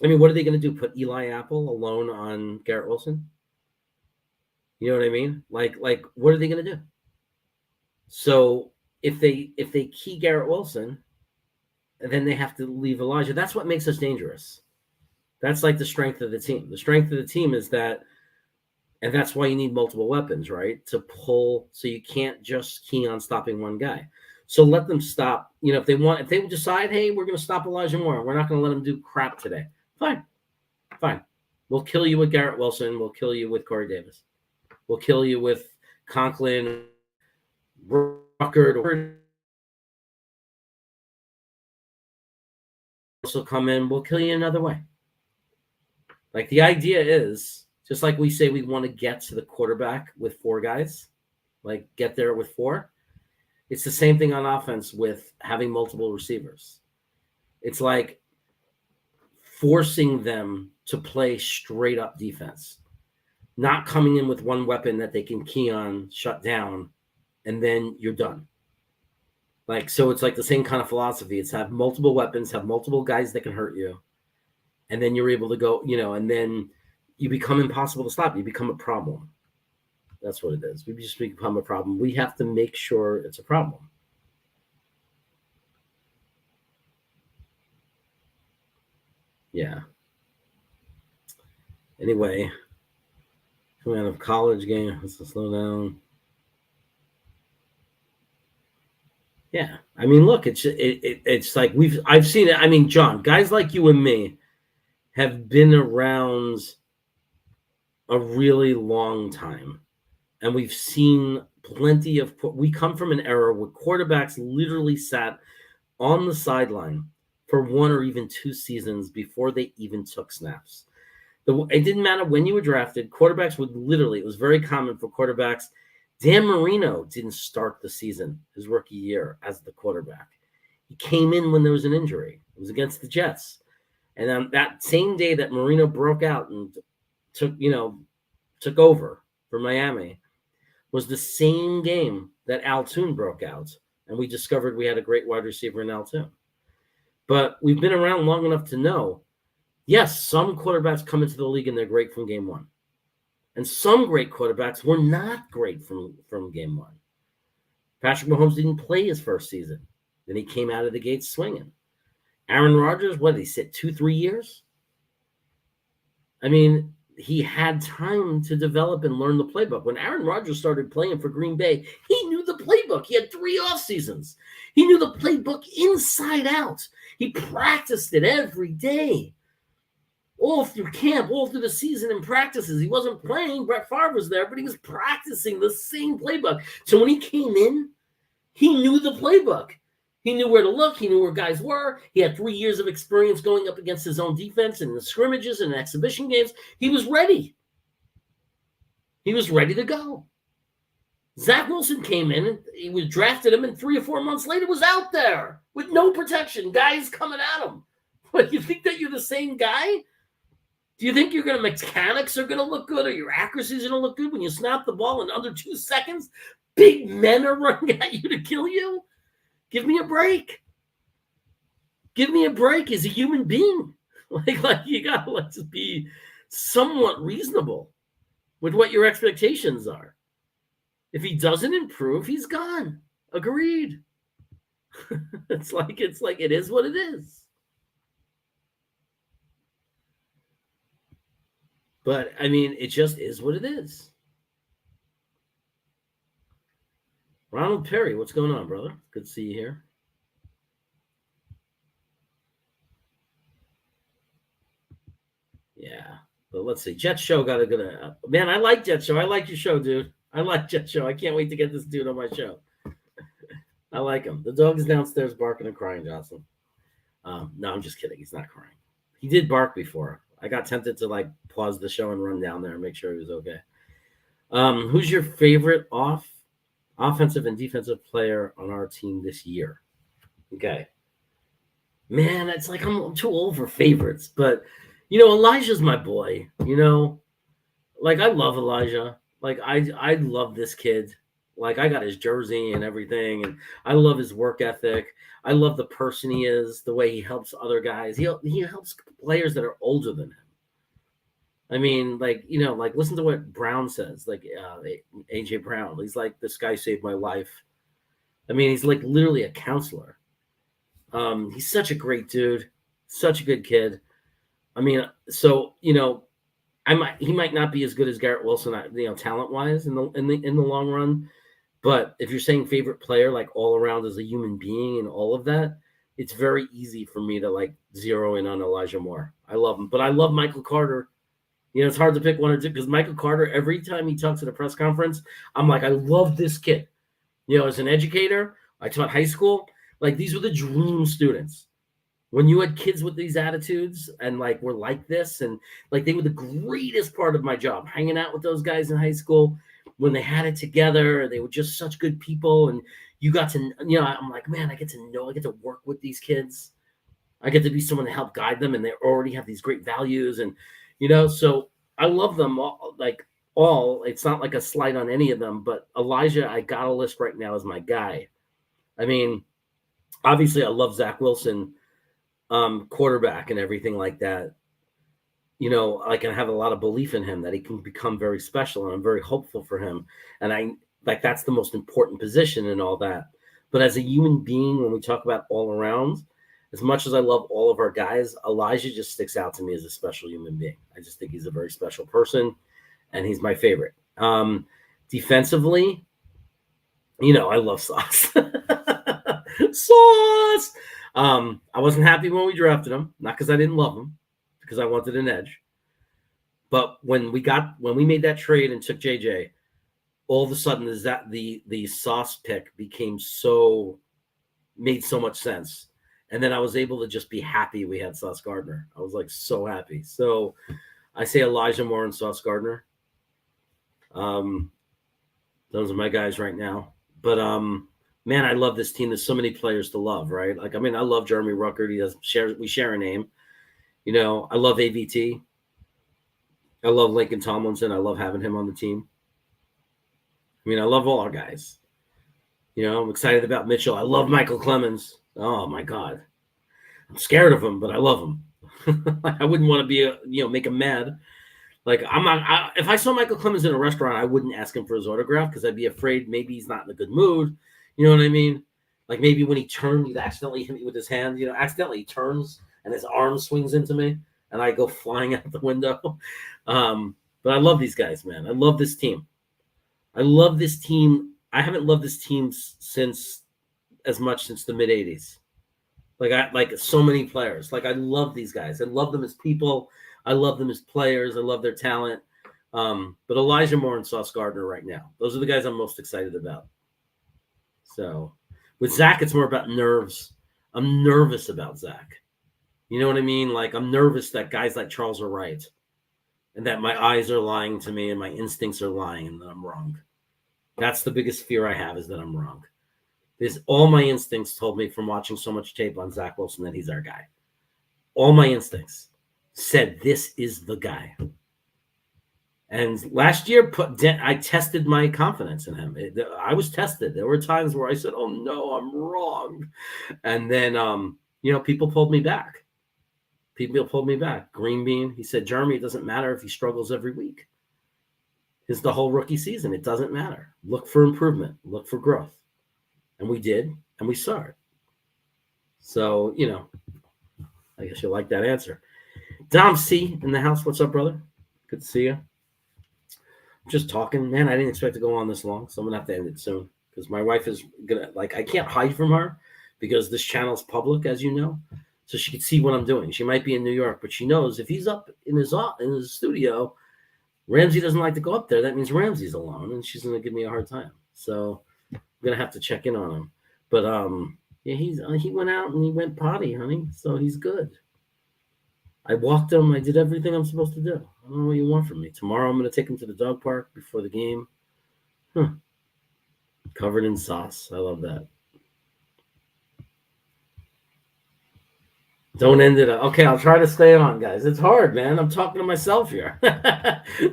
I mean, what are they going to do? Put Eli Apple alone on Garrett Wilson? You know what I mean? Like, what are they going to do? So if they key Garrett Wilson, then they have to leave Elijah. That's what makes us dangerous. That's like the strength of the team. The strength of the team is that, and that's why you need multiple weapons, right? To pull, so you can't just key on stopping one guy. So let them stop. You know, if they decide, hey, we're going to stop Elijah Moore, we're not going to let him do crap today. Fine. We'll kill you with Garrett Wilson. We'll kill you with Corey Davis. We'll kill you with Conklin, Ruckert, also come in. We'll kill you another way. Like, the idea is, just like we say we want to get to the quarterback with 4 guys, like get there with 4. It's the same thing on offense with having multiple receivers. It's like forcing them to play straight up defense, not coming in with one weapon that they can key on, shut down, and then you're done. Like, so it's like the same kind of philosophy. It's have multiple weapons, have multiple guys that can hurt you, and then you're able to go, you know, and then you become impossible to stop. You become a problem. That's what it is. We just become a problem. We have to make sure it's a problem. Yeah. Anyway, coming out of college game, let's slow down. Yeah, I mean, look, it's like I've seen it. I mean, John, guys like you and me have been around a really long time, and we've seen plenty of. We come from an era where quarterbacks literally sat on the sideline for 1 or even 2 seasons before they even took snaps. It didn't matter when you were drafted. Quarterbacks would literally. It was very common for quarterbacks. Dan Marino didn't start the season his rookie year as the quarterback. He came in when there was an injury. It was against the Jets. And on that same day that Marino broke out and took over for Miami was the same game that Al Toon broke out. And we discovered we had a great wide receiver in Al Toon. But we've been around long enough to know, yes, some quarterbacks come into the league and they're great from game 1. And some great quarterbacks were not great from game 1. Patrick Mahomes didn't play his first season. Then he came out of the gates swinging. Aaron Rodgers, what did he sit 2-3 years? I mean, he had time to develop and learn the playbook. When Aaron Rodgers started playing for Green Bay, he knew the playbook. He had 3 off seasons. He knew the playbook inside out. He practiced it every day. All through camp, all through the season and practices. He wasn't playing. Brett Favre was there, but he was practicing the same playbook. So when he came in, he knew the playbook. He knew where to look. He knew where guys were. He had 3 years of experience going up against his own defense and the scrimmages and exhibition games. He was ready. He was ready to go. Zach Wilson came in, and he was drafted him, and 3 or 4 months later was out there with no protection. Guys coming at him. But you think that you're the same guy? Do you think mechanics are going to look good or your accuracy is going to look good when you snap the ball in under 2 seconds? Big men are running at you to kill you? Give me a break. Give me a break as a human being. Like you got to let's just be somewhat reasonable with what your expectations are. If he doesn't improve, he's gone. Agreed. It's like it is what it is. But, I mean, it just is what it is. Ronald Perry, what's going on, brother? Good to see you here. Yeah. But let's see. Jet Show got a good... man, I like Jet Show. I like your show, dude. I like Jet Show. I can't wait to get this dude on my show. I like him. The dog is downstairs barking and crying, Jocelyn. No, I'm just kidding. He's not crying. He did bark before. I got tempted to pause the show and run down there and make sure he was okay. Who's your favorite offensive and defensive player on our team this year? Okay. Man, it's like I'm too old for favorites, but Elijah's my boy. I love Elijah. I love this kid. Like I got his jersey and everything, and I love his work ethic. I love the person he is, the way he helps other guys. He helps players that are older than him. I mean, like, like listen to what Brown says, like AJ Brown. He's like, this guy saved my life. I mean, he's like literally a counselor. He's such a great dude, such a good kid. I mean, so he might not be as good as Garrett Wilson, talent wise in the long run. But if you're saying favorite player, like all around as a human being and all of that, it's very easy for me to like zero in on Elijah Moore. I love him, but I love Michael Carter. It's hard to pick one or two because Michael Carter, every time he talks at a press conference, I'm like, I love this kid. As an educator, I taught high school. Like these were the dream students. When you had kids with these attitudes and like were like this, and like they were the greatest part of my job, hanging out with those guys in high school when they had it together. They were just such good people, and you got to, I'm like, man, I get to work with these kids. I get to be someone to help guide them, and they already have these great values, and so I love them all. Like all, it's not like a slight on any of them, but Elijah, I got a list right now as my guy. I mean, obviously, I love Zach Wilson. Quarterback and everything like that. I can have a lot of belief in him that he can become very special, and I'm very hopeful for him. And I like that's the most important position and all that. But as a human being, when we talk about all around, as much as I love all of our guys, Elijah just sticks out to me as a special human being. I just think he's a very special person, and he's my favorite. Defensively, I love Sauce. Sauce. I wasn't happy when we drafted him, not because I didn't love him, because I wanted an edge. But when we made that trade and took JJ, all of a sudden is that the Sauce pick made so much sense. And then I was able to just be happy we had Sauce Gardner. I was like so happy. So I say Elijah Moore and Sauce Gardner. Those are my guys right now. But man, I love this team. There's so many players to love, right? Like, I mean, I love Jeremy Ruckert. We share a name. I love AVT. I love Lincoln Tomlinson. I love having him on the team. I mean, I love all our guys. I'm excited about Mitchell. I love Michael Clemens. Oh my God. I'm scared of him, but I love him. I wouldn't want to be make him mad. Like if I saw Michael Clemens in a restaurant, I wouldn't ask him for his autograph because I'd be afraid maybe he's not in a good mood. You know what I mean? Like maybe when he turned, he'd accidentally hit me with his hand. Accidentally he turns and his arm swings into me, and I go flying out the window. But I love these guys, man. I love this team. I love this team. I haven't loved this team since the mid '80s. Like so many players. Like I love these guys. I love them as people. I love them as players. I love their talent. But Elijah Moore and Sauce Gardner right now. Those are the guys I'm most excited about. So with Zach, it's more about nerves. I'm nervous about Zach. You know what I mean? Like I'm nervous that guys like Charles are right, and that my eyes are lying to me and my instincts are lying and that I'm wrong. That's the biggest fear I have, is that I'm wrong. All my instincts told me from watching so much tape on Zach Wilson that he's our guy. All my instincts said this is the guy. And last year, I tested my confidence in him. I was tested. There were times where I said, "Oh no, I'm wrong," and then people pulled me back. People pulled me back. Green Bean, he said, "Jeremy, it doesn't matter if he struggles every week. It's the whole rookie season. It doesn't matter. Look for improvement. Look for growth." And we did, and we saw it. So, I guess you like that answer. Dom C in the house. What's up, brother? Good to see you. Just talking, man. I didn't expect to go on this long, so I'm gonna have to end it soon because my wife is gonna I can't hide from her because this channel is public, as you know, so she can see what I'm doing. She might be in New York, but she knows if he's up in his studio, Ramsey doesn't like to go up there. That means Ramsey's alone, and she's gonna give me a hard time. So I'm gonna have to check in on him. But yeah, he went out and he went potty, honey. So he's good. I walked him. I did everything I'm supposed to do. I don't know what you want from me. Tomorrow I'm going to take him to the dog park before the game. Covered in sauce. I love that. Don't end it up. Okay, I'll try to stay on, guys. It's hard, man. I'm talking to myself here.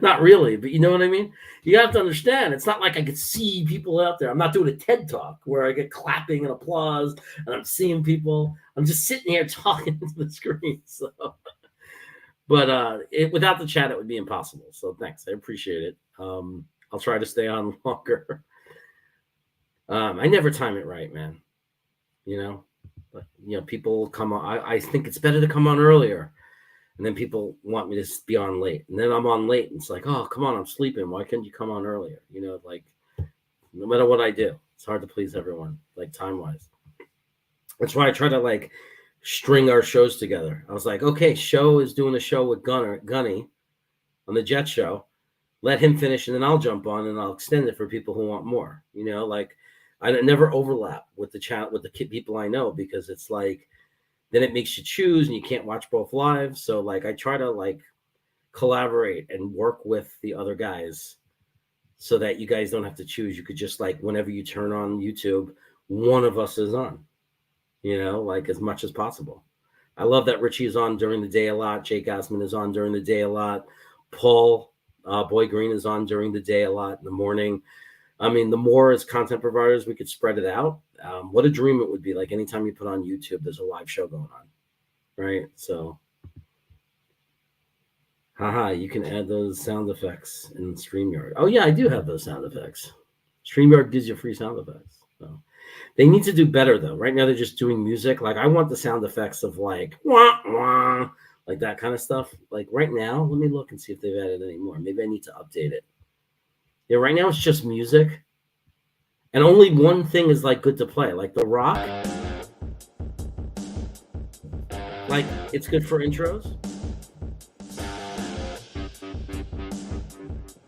Not really, but you know what I mean? You have to understand. It's not like I could see people out there. I'm not doing a TED talk where I get clapping and applause and I'm seeing people. I'm just sitting here talking to the screen. So, but without the chat, it would be impossible. So thanks. I appreciate it. I'll try to stay on longer. I never time it right, man. You know? But, people come on. I think it's better to come on earlier, and then people want me to be on late, and then I'm on late, and it's like, oh, come on, I'm sleeping. Why can't you come on earlier? Like no matter what I do, it's hard to please everyone, like time wise. That's why I try to like string our shows together. I was like, okay, Show is doing a show with Gunny on the Jet Show. Let him finish, and then I'll jump on and I'll extend it for people who want more. Like. I never overlap with the chat with the people I know, because it's like then it makes you choose and you can't watch both live. So like I try to like collaborate and work with the other guys so that you guys don't have to choose. You could just like whenever you turn on YouTube, one of us is on, like as much as possible. I love that Richie is on during the day a lot. Jake Asman is on during the day a lot. Paul Boy Green is on during the day a lot in the morning. I mean, the more as content providers we could spread it out, what a dream it would be. Like anytime you put on YouTube, there's a live show going on, right? So, you can add those sound effects in StreamYard. Oh, yeah, I do have those sound effects. StreamYard gives you free sound effects. So they need to do better, though. Right now, they're just doing music. Like, I want the sound effects of, like, wah, wah, like that kind of stuff. Like, right now, let me look and see if they've added any more. Maybe I need to update it. Yeah, right now it's just music. And only one thing is like good to play, like The Rock. Like it's good for intros.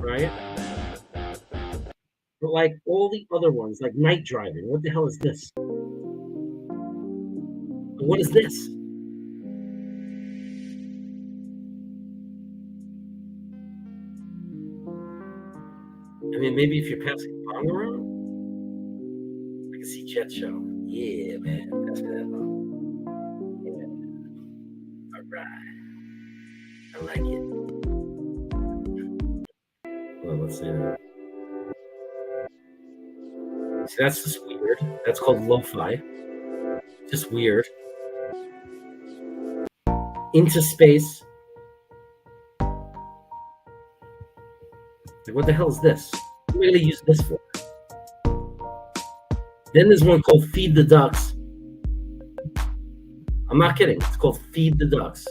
Right? But like all the other ones, like Night Driving. What the hell is this? What is this? I mean, maybe if you're passing a bong around, I can see Jet Show. Yeah, man. Pass me that bong. Yeah. All right. I like it. Well, let's see that. See, that's just weird. That's called lo-fi. Just weird. Into space. Like, what the hell is this? What are we gonna use this for? Then there's one called Feed the Ducks. I'm not kidding. It's called Feed the Ducks.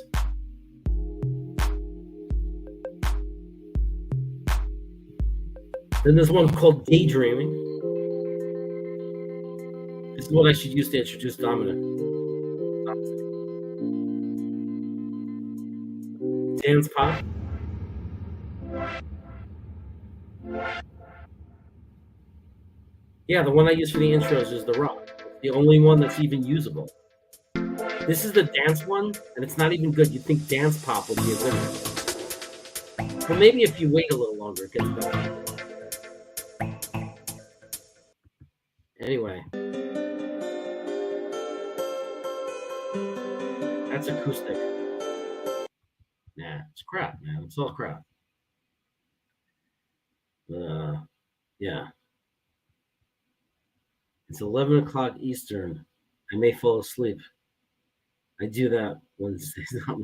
Then there's one called Daydreaming. This is what I should use to introduce Dominic. Dance Pop. Yeah, the one I use for the intros is The Rock. The only one that's even usable. This is the dance one, and it's not even good. You'd think Dance Pop would be a good one. Well, maybe if you wait a little longer, it gets better. Anyway. That's acoustic. Nah, it's crap, man. It's all crap. Yeah. It's 11 o'clock Eastern. I may fall asleep. I do that when it stays on.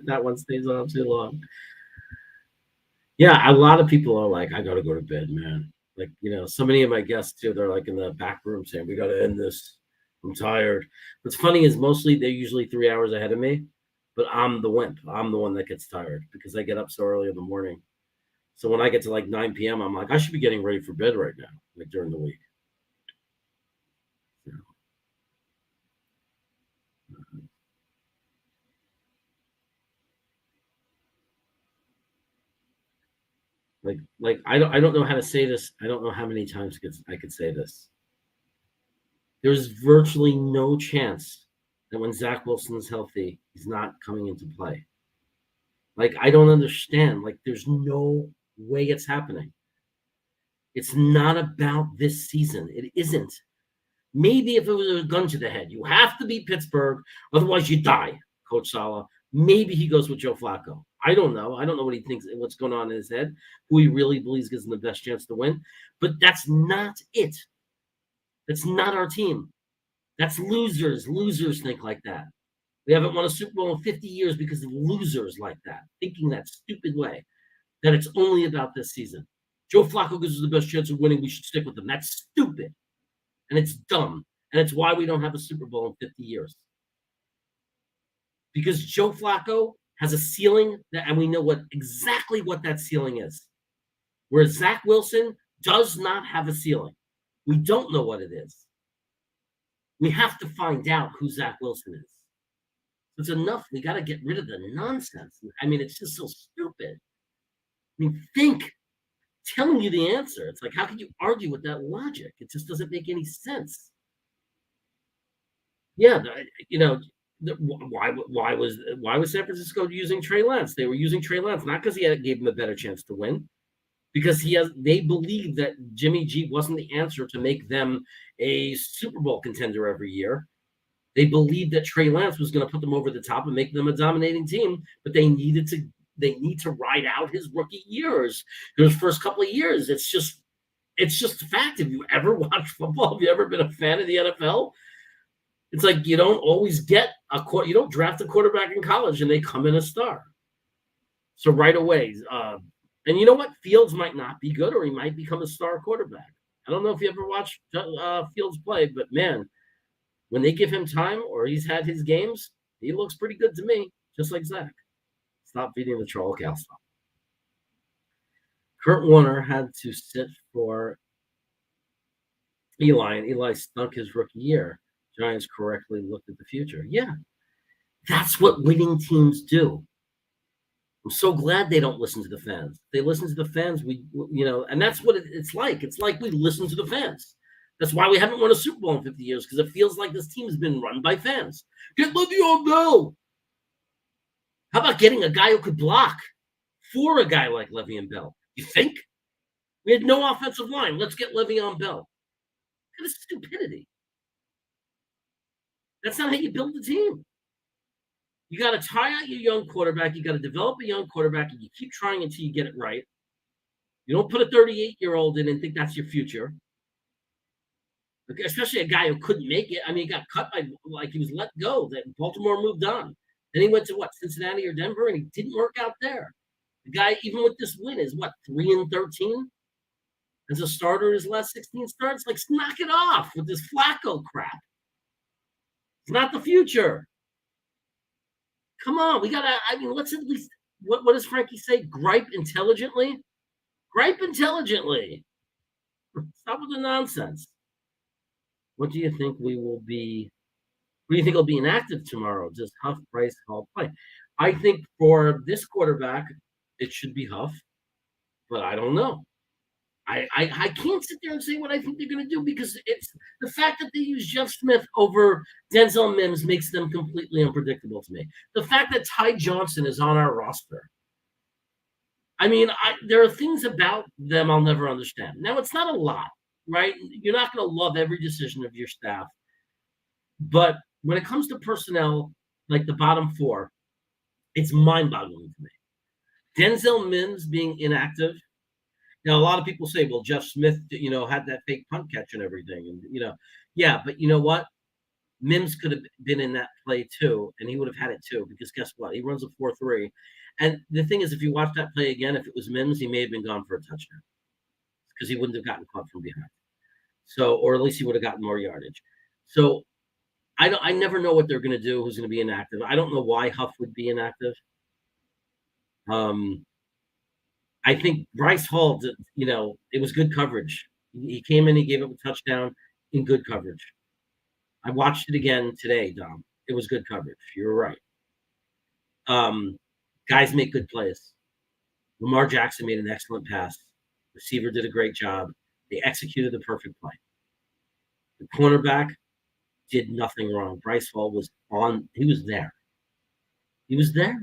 That one stays on too long. Yeah, a lot of people are like, I gotta go to bed, man. Like, so many of my guests too, they're like in the back room saying, we gotta end this. I'm tired. What's funny is mostly they're usually 3 hours ahead of me, but I'm the wimp. I'm the one that gets tired because I get up so early in the morning. So when I get to like 9 p.m., I'm like, I should be getting ready for bed right now, like during the week. Like I don't know how to say this. I don't know how many times I could say this. There's virtually no chance that when Zach Wilson's healthy, he's not coming into play. Like I don't understand. Like there's no way it's happening. It's not about this season. It isn't. Maybe if it was a gun to the head, you have to beat Pittsburgh, otherwise you die, Coach Saleh. Maybe he goes with Joe Flacco. I don't know. I don't know what he thinks, what's going on in his head, who he really believes gives him the best chance to win. But that's not it. That's not our team. That's losers. Losers think like that. We haven't won a Super Bowl in 50 years because of losers like that, thinking that stupid way, that it's only about this season. Joe Flacco gives us the best chance of winning. We should stick with him. That's stupid. And it's dumb. And it's why we don't have a Super Bowl in 50 years. Because Joe Flacco has a ceiling, and we know exactly what that ceiling is. Whereas Zach Wilson does not have a ceiling. We don't know what it is. We have to find out who Zach Wilson is. It's enough. We got to get rid of the nonsense. I mean, it's just so stupid. I mean, think. Telling you the answer. It's like, how can you argue with that logic? It just doesn't make any sense. Yeah, why was San Francisco using Trey Lance? They were using Trey Lance not because gave him a better chance to win, because they believed that Jimmy G wasn't the answer to make them a Super Bowl contender every year. They believed that Trey Lance was going to put them over the top and make them a dominating team, but they need to ride out his rookie years, his first couple of years. It's just a fact. Have you ever watched football? Have you ever been a fan of the NFL? It's like you don't always you don't draft a quarterback in college and they come in a star. So right away, and you know what? Fields might not be good, or he might become a star quarterback. I don't know if you ever watched Fields play, but man, when they give him time or he's had his games, he looks pretty good to me, just like Zach. Stop feeding the troll cow. Stop. Kurt Warner had to sit for Eli, and Eli stunk his rookie year. Giants correctly looked at the future. Yeah, that's what winning teams do. I'm so glad they don't listen to the fans. If they listen to the fans, and that's what it's like. It's like we listen to the fans. That's why we haven't won a Super Bowl in 50 years, because it feels like this team has been run by fans. Get Le'Veon Bell. How about getting a guy who could block for a guy like Le'Veon Bell? You think? We had no offensive line. Let's get Le'Veon Bell. What is stupidity? That's not how you build a team. You got to try out your young quarterback. You got to develop a young quarterback, and you keep trying until you get it right. You don't put a 38-year-old in and think that's your future. Especially a guy who couldn't make it. I mean, he got cut he was let go. That Baltimore moved on. Then he went to Cincinnati or Denver, and he didn't work out there. The guy, even with this win, is 3-13 as a starter in his last 16 starts. Like, knock it off with this Flacco crap. It's not the future. Come on, we gotta. I mean, let's at least. What does Frankie say? Gripe intelligently. Gripe intelligently. Stop with the nonsense. What do you think we will be? What do you think will be inactive tomorrow? Does Huff, Bryce Hall play? I think for this quarterback, it should be Huff, but I don't know. I can't sit there and say what I think they're going to do, because it's the fact that they use Jeff Smith over Denzel Mims makes them completely unpredictable to me. The fact that Ty Johnson is on our roster. I mean, there are things about them I'll never understand. Now, it's not a lot, right? You're not going to love every decision of your staff. But when it comes to personnel, like the bottom four, it's mind-boggling to me. Denzel Mims being inactive. Now, a lot of people say, well, Jeff Smith, had that fake punt catch and everything. And, yeah, but you know what? Mims could have been in that play too, and he would have had it too, because guess what? He runs a 4-3. And the thing is, if you watch that play again, if it was Mims, he may have been gone for a touchdown, because he wouldn't have gotten caught from behind. So, or at least he would have gotten more yardage. So I never know what they're going to do, who's going to be inactive. I don't know why Huff would be inactive. I think Bryce Hall, it was good coverage. He came in, he gave up a touchdown in good coverage. I watched it again today, Dom. It was good coverage. You're right. Guys make good plays. Lamar Jackson made an excellent pass. Receiver did a great job. They executed the perfect play. The cornerback did nothing wrong. Bryce Hall was on. He was there. He was there.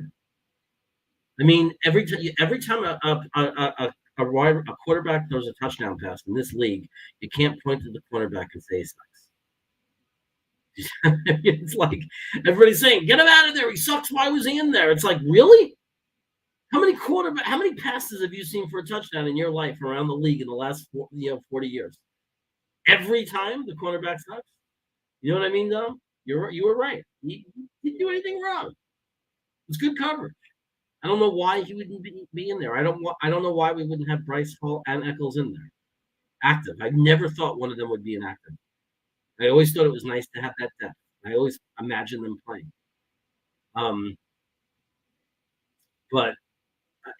I mean, every time a quarterback throws a touchdown pass in this league, you can't point to the cornerback and say he sucks. It's like everybody's saying, "Get him out of there. He sucks. Why was he in there?" It's like, really? How many passes have you seen for a touchdown in your life around the league in the last 40 years? Every time the cornerback sucks. You know what I mean, Dom? You were right. He didn't do anything wrong. It's good coverage. I don't know why he wouldn't be in there. I don't know why we wouldn't have Bryce Hall and Eccles in there active. I never thought one of them would be inactive. I always thought it was nice to have that depth. I always imagined them playing. But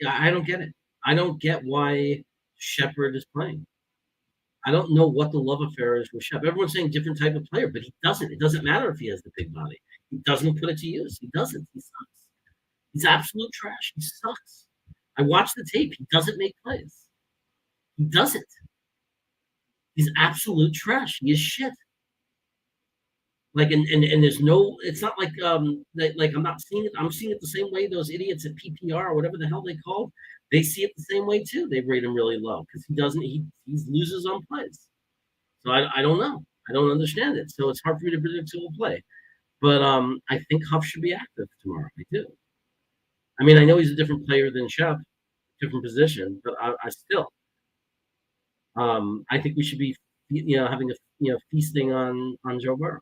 I don't get it. I don't get why Shepard is playing. I don't know what the love affair is with Shep. Everyone's saying different type of player, but he doesn't. It doesn't matter if he has the big body. He doesn't put it to use. He doesn't. He sucks. He's absolute trash. He sucks. I watched the tape. He doesn't make plays. He doesn't. He's absolute trash. He is shit. Like and there's no. It's not like like I'm not seeing it. I'm seeing it the same way those idiots at PPR or whatever the hell they call. They see it the same way too. They rate him really low because he doesn't. He loses on plays. So I don't know. I don't understand it. So it's hard for me to predict who will play. But I think Huff should be active tomorrow. I do. I mean, I know he's a different player than Shep, different position, but I still I think we should be having a feasting on Joe Burrow.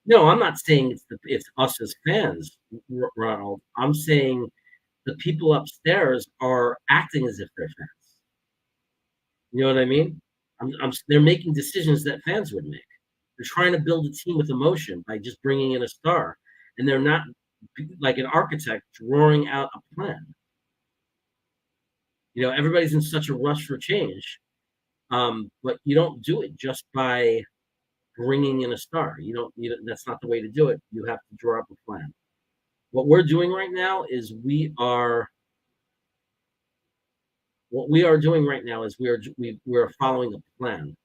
No, I'm not saying it's us as fans, Ronald. I'm saying the people upstairs are acting as if they're fans. You know what I mean? They're making decisions that fans would make. They're trying to build a team with emotion by just bringing in a star, and they're not like an architect drawing out a plan. Everybody's in such a rush for change, but you don't do it just by bringing in a star. You don't. That's not the way to do it. You have to draw up a plan. What we're doing right now is we are following a plan.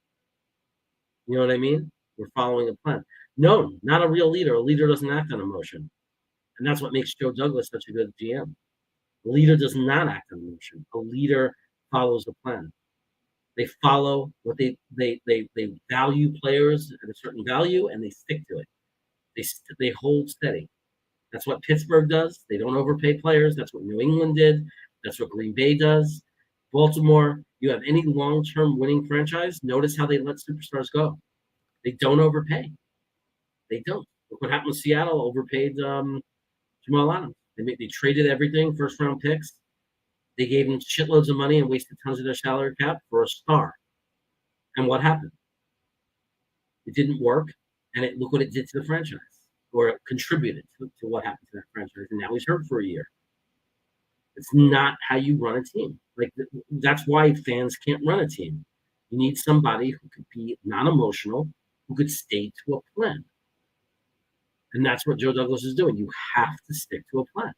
You know what I mean? We're following a plan. No, not a real leader. A leader doesn't act on emotion. And that's what makes Joe Douglas such a good GM. A leader does not act on emotion. A leader follows a plan. They follow what they value players at a certain value, and they stick to it. They hold steady. That's what Pittsburgh does. They don't overpay players. That's what New England did. That's what Green Bay does. Baltimore, you have any long-term winning franchise, notice how they let superstars go. They don't overpay. They don't. Look what happened with Seattle, overpaid Jamal Adams. They traded everything, first-round picks. They gave him shitloads of money and wasted tons of their salary cap for a star. And what happened? It didn't work, and look what it did to the franchise, or it contributed to what happened to that franchise. And now he's hurt for a year. It's not how you run a team. Like that's why fans can't run a team. You need somebody who could be non-emotional, who could stay to a plan. And that's what Joe Douglas is doing. You have to stick to a plan.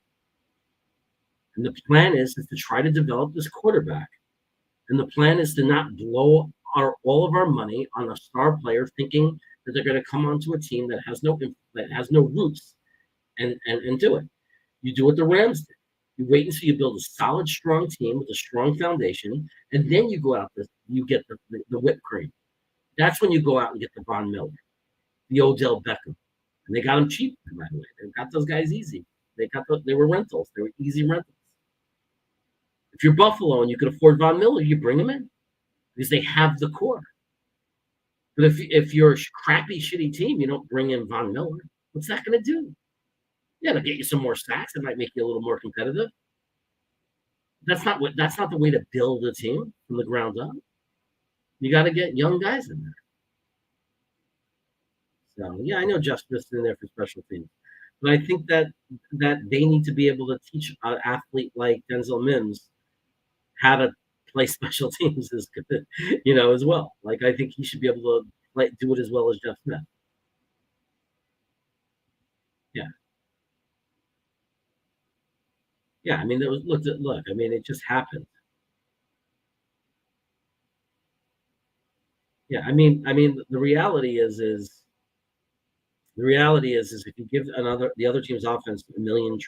And the plan is to try to develop this quarterback. And the plan is to not blow all of our money on a star player thinking that they're going to come onto a team that has no roots and do it. You do what the Rams did. You wait until you build a solid, strong team with a strong foundation, and then you go out there, you get the whipped cream. That's when you go out and get the Von Miller, the Odell Beckham. And they got them cheap, by the way. They got those guys easy. They were rentals. They were easy rentals. If you're Buffalo and you could afford Von Miller, you bring him in because they have the core. But if you're a crappy, shitty team, you don't bring in Von Miller. What's that going to do? Yeah, it'll get you some more sacks. It might make you a little more competitive. That's not the way to build a team from the ground up. You got to get young guys in there. So yeah, I know Jeff's just in there for special teams, but I think that they need to be able to teach an athlete like Denzel Mims how to play special teams as good, as well. Like I think he should be able to do it as well as Jeff Smith. Yeah. Yeah, I mean, look. I mean, it just happened. Yeah, I mean, the reality is if you give the other team's offense a million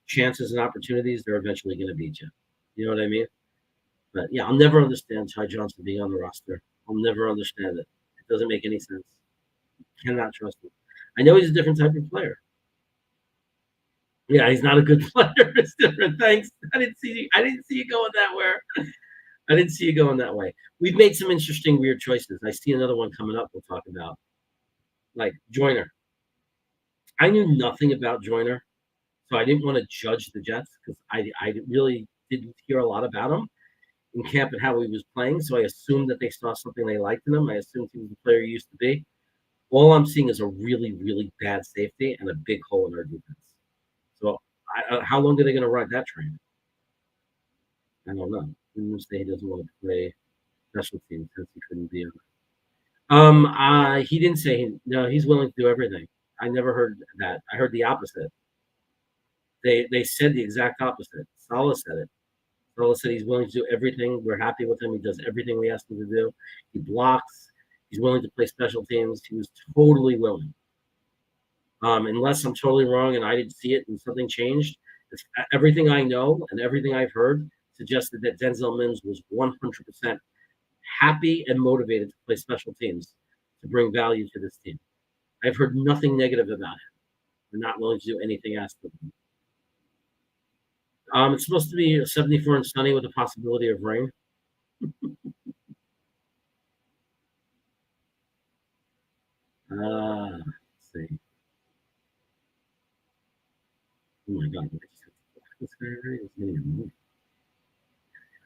chances and opportunities, they're eventually going to beat you. You know what I mean? But yeah, I'll never understand Ty Johnson being on the roster. I'll never understand it. It doesn't make any sense. Cannot trust him. I know he's a different type of player. Yeah, he's not a good player. It's different. Thanks. I didn't see. I didn't see you going that way. I didn't see you going that way. We've made some interesting, weird choices. I see another one coming up. We'll talk about like Joyner. I knew nothing about Joyner, so I didn't want to judge the Jets because I really didn't hear a lot about him in camp and how he was playing. So I assumed that they saw something they liked in him. I assumed he was the player he used to be. All I'm seeing is a really, really bad safety and a big hole in our defense. So how long are they going to ride that train? I don't know. He didn't say he doesn't want to play special teams since he couldn't be on it. He didn't say no. He's willing to do everything. I never heard that. I heard the opposite. They said the exact opposite. Saleh said it. Saleh said he's willing to do everything. We're happy with him. He does everything we ask him to do. He blocks. He's willing to play special teams. He was totally willing. Unless I'm totally wrong and I didn't see it and something changed, everything I know and everything I've heard suggested that Denzel Mims was 100% happy and motivated to play special teams to bring value to this team. I've heard nothing negative about him. They're not willing to do anything asked of them. It's supposed to be 74 and sunny with a possibility of rain. Let's see. Oh my God! This guy right is getting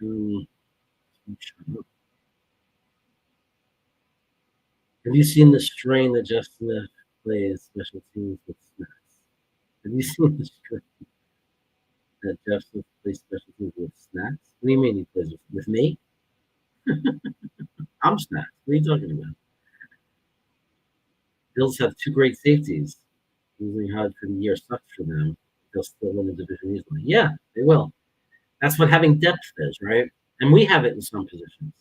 annoying. Shut up. Have you seen the strain that Jeff Smith plays special teams with snacks? Have you seen the strain that Jeff Smith plays special teams with snacks? What do you mean he plays with me? I'm snacks. What are you talking about? Bills have two great safeties. Losing hard for the year sucks for them. They'll still win the division easily. Yeah, they will. That's what having depth is, right? And we have it in some positions.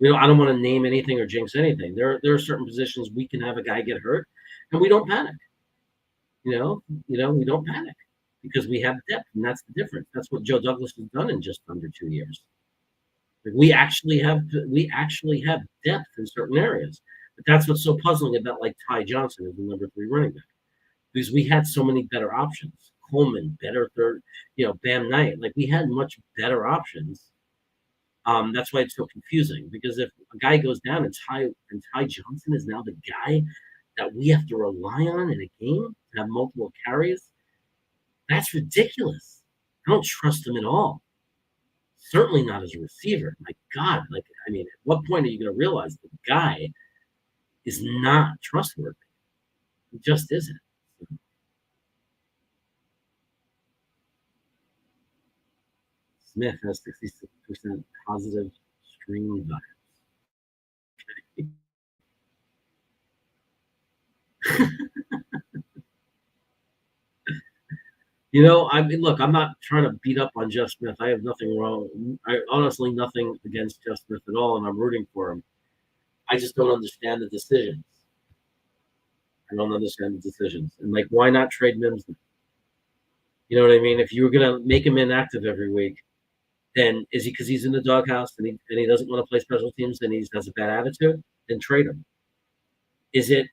I don't want to name anything or jinx anything. There are certain positions we can have a guy get hurt, and we don't panic. We don't panic because we have depth, and that's the difference. That's what Joe Douglas has done in just under 2 years. We actually have depth in certain areas. But that's what's so puzzling about like Ty Johnson as the number 3 running back, because we had so many better options. Coleman, better third, Bam Knight. Like we had much better options. That's why it's so confusing, because if a guy goes down and Ty Johnson is now the guy that we have to rely on in a game to have multiple carries, that's ridiculous. I don't trust him at all. Certainly not as a receiver. My God, at what point are you going to realize the guy is not trustworthy? He just isn't. Smith has 66% positive stream vibes. Look, I'm not trying to beat up on Jeff Smith. I have nothing wrong. Honestly nothing against Jeff Smith at all, and I'm rooting for him. I just don't understand the decisions. I don't understand the decisions. And why not trade Mims? You know what I mean? If you were gonna make him inactive every week, then is he because he's in the doghouse and he doesn't want to play special teams and he has a bad attitude? Then trade him. Is it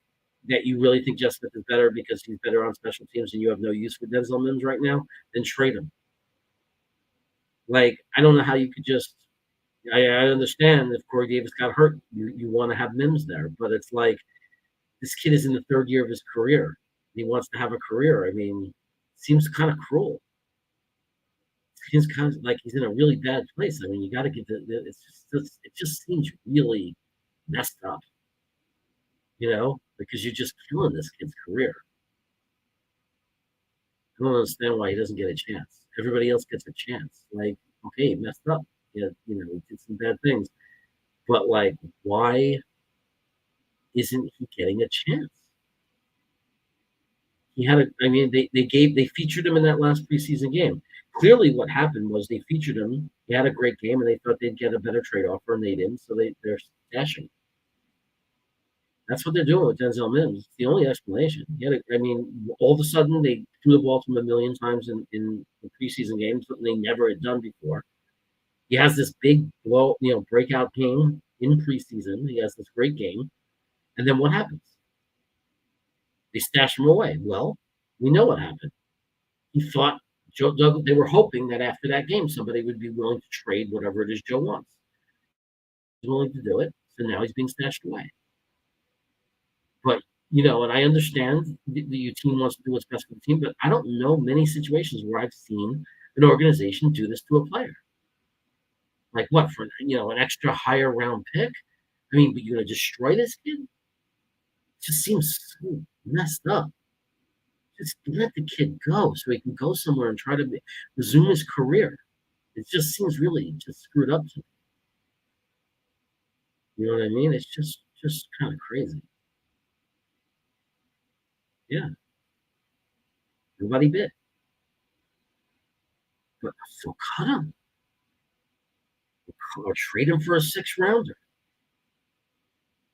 that you really think Jeff Smith is better because he's better on special teams and you have no use for Denzel Mims right now? Then trade him. I don't know how you could just. I understand if Corey Davis got hurt, you want to have Mims there, but it's like this kid is in the 3rd year of his career. He wants to have a career. I mean, it seems kind of cruel. Seems kind of like he's in a really bad place. I mean, you got to get it just seems really messed up, because you're just killing this kid's career. I don't understand why he doesn't get a chance. Everybody else gets a chance. Okay, he messed up. Yeah, he did some bad things, but why isn't he getting a chance? He had they featured him in that last preseason game. Clearly what happened was they featured him. He had a great game and they thought they'd get a better trade offer and they didn't. So they're stashing. That's what they're doing with Denzel Mims. It's the only explanation. All of a sudden they threw the ball to him a million times in the preseason games, something they never had done before. He has this big breakout game in preseason. He has this great game, and then what happens? They stash him away. Well, we know what happened. He thought Joe Douglas. They were hoping that after that game, somebody would be willing to trade whatever it is Joe wants. He's willing to do it, so now he's being stashed away. But and I understand the team wants to do what's best for the team, but I don't know many situations where I've seen an organization do this to a player. Like what for? An extra higher round pick. I mean, but you're gonna destroy this kid? It just seems so messed up. Just let the kid go so he can go somewhere and try to resume his career. It just seems really just screwed up to me. You know what I mean? It's just kind of crazy. Yeah, nobody bit. But so cut him or trade him for a 6th rounder.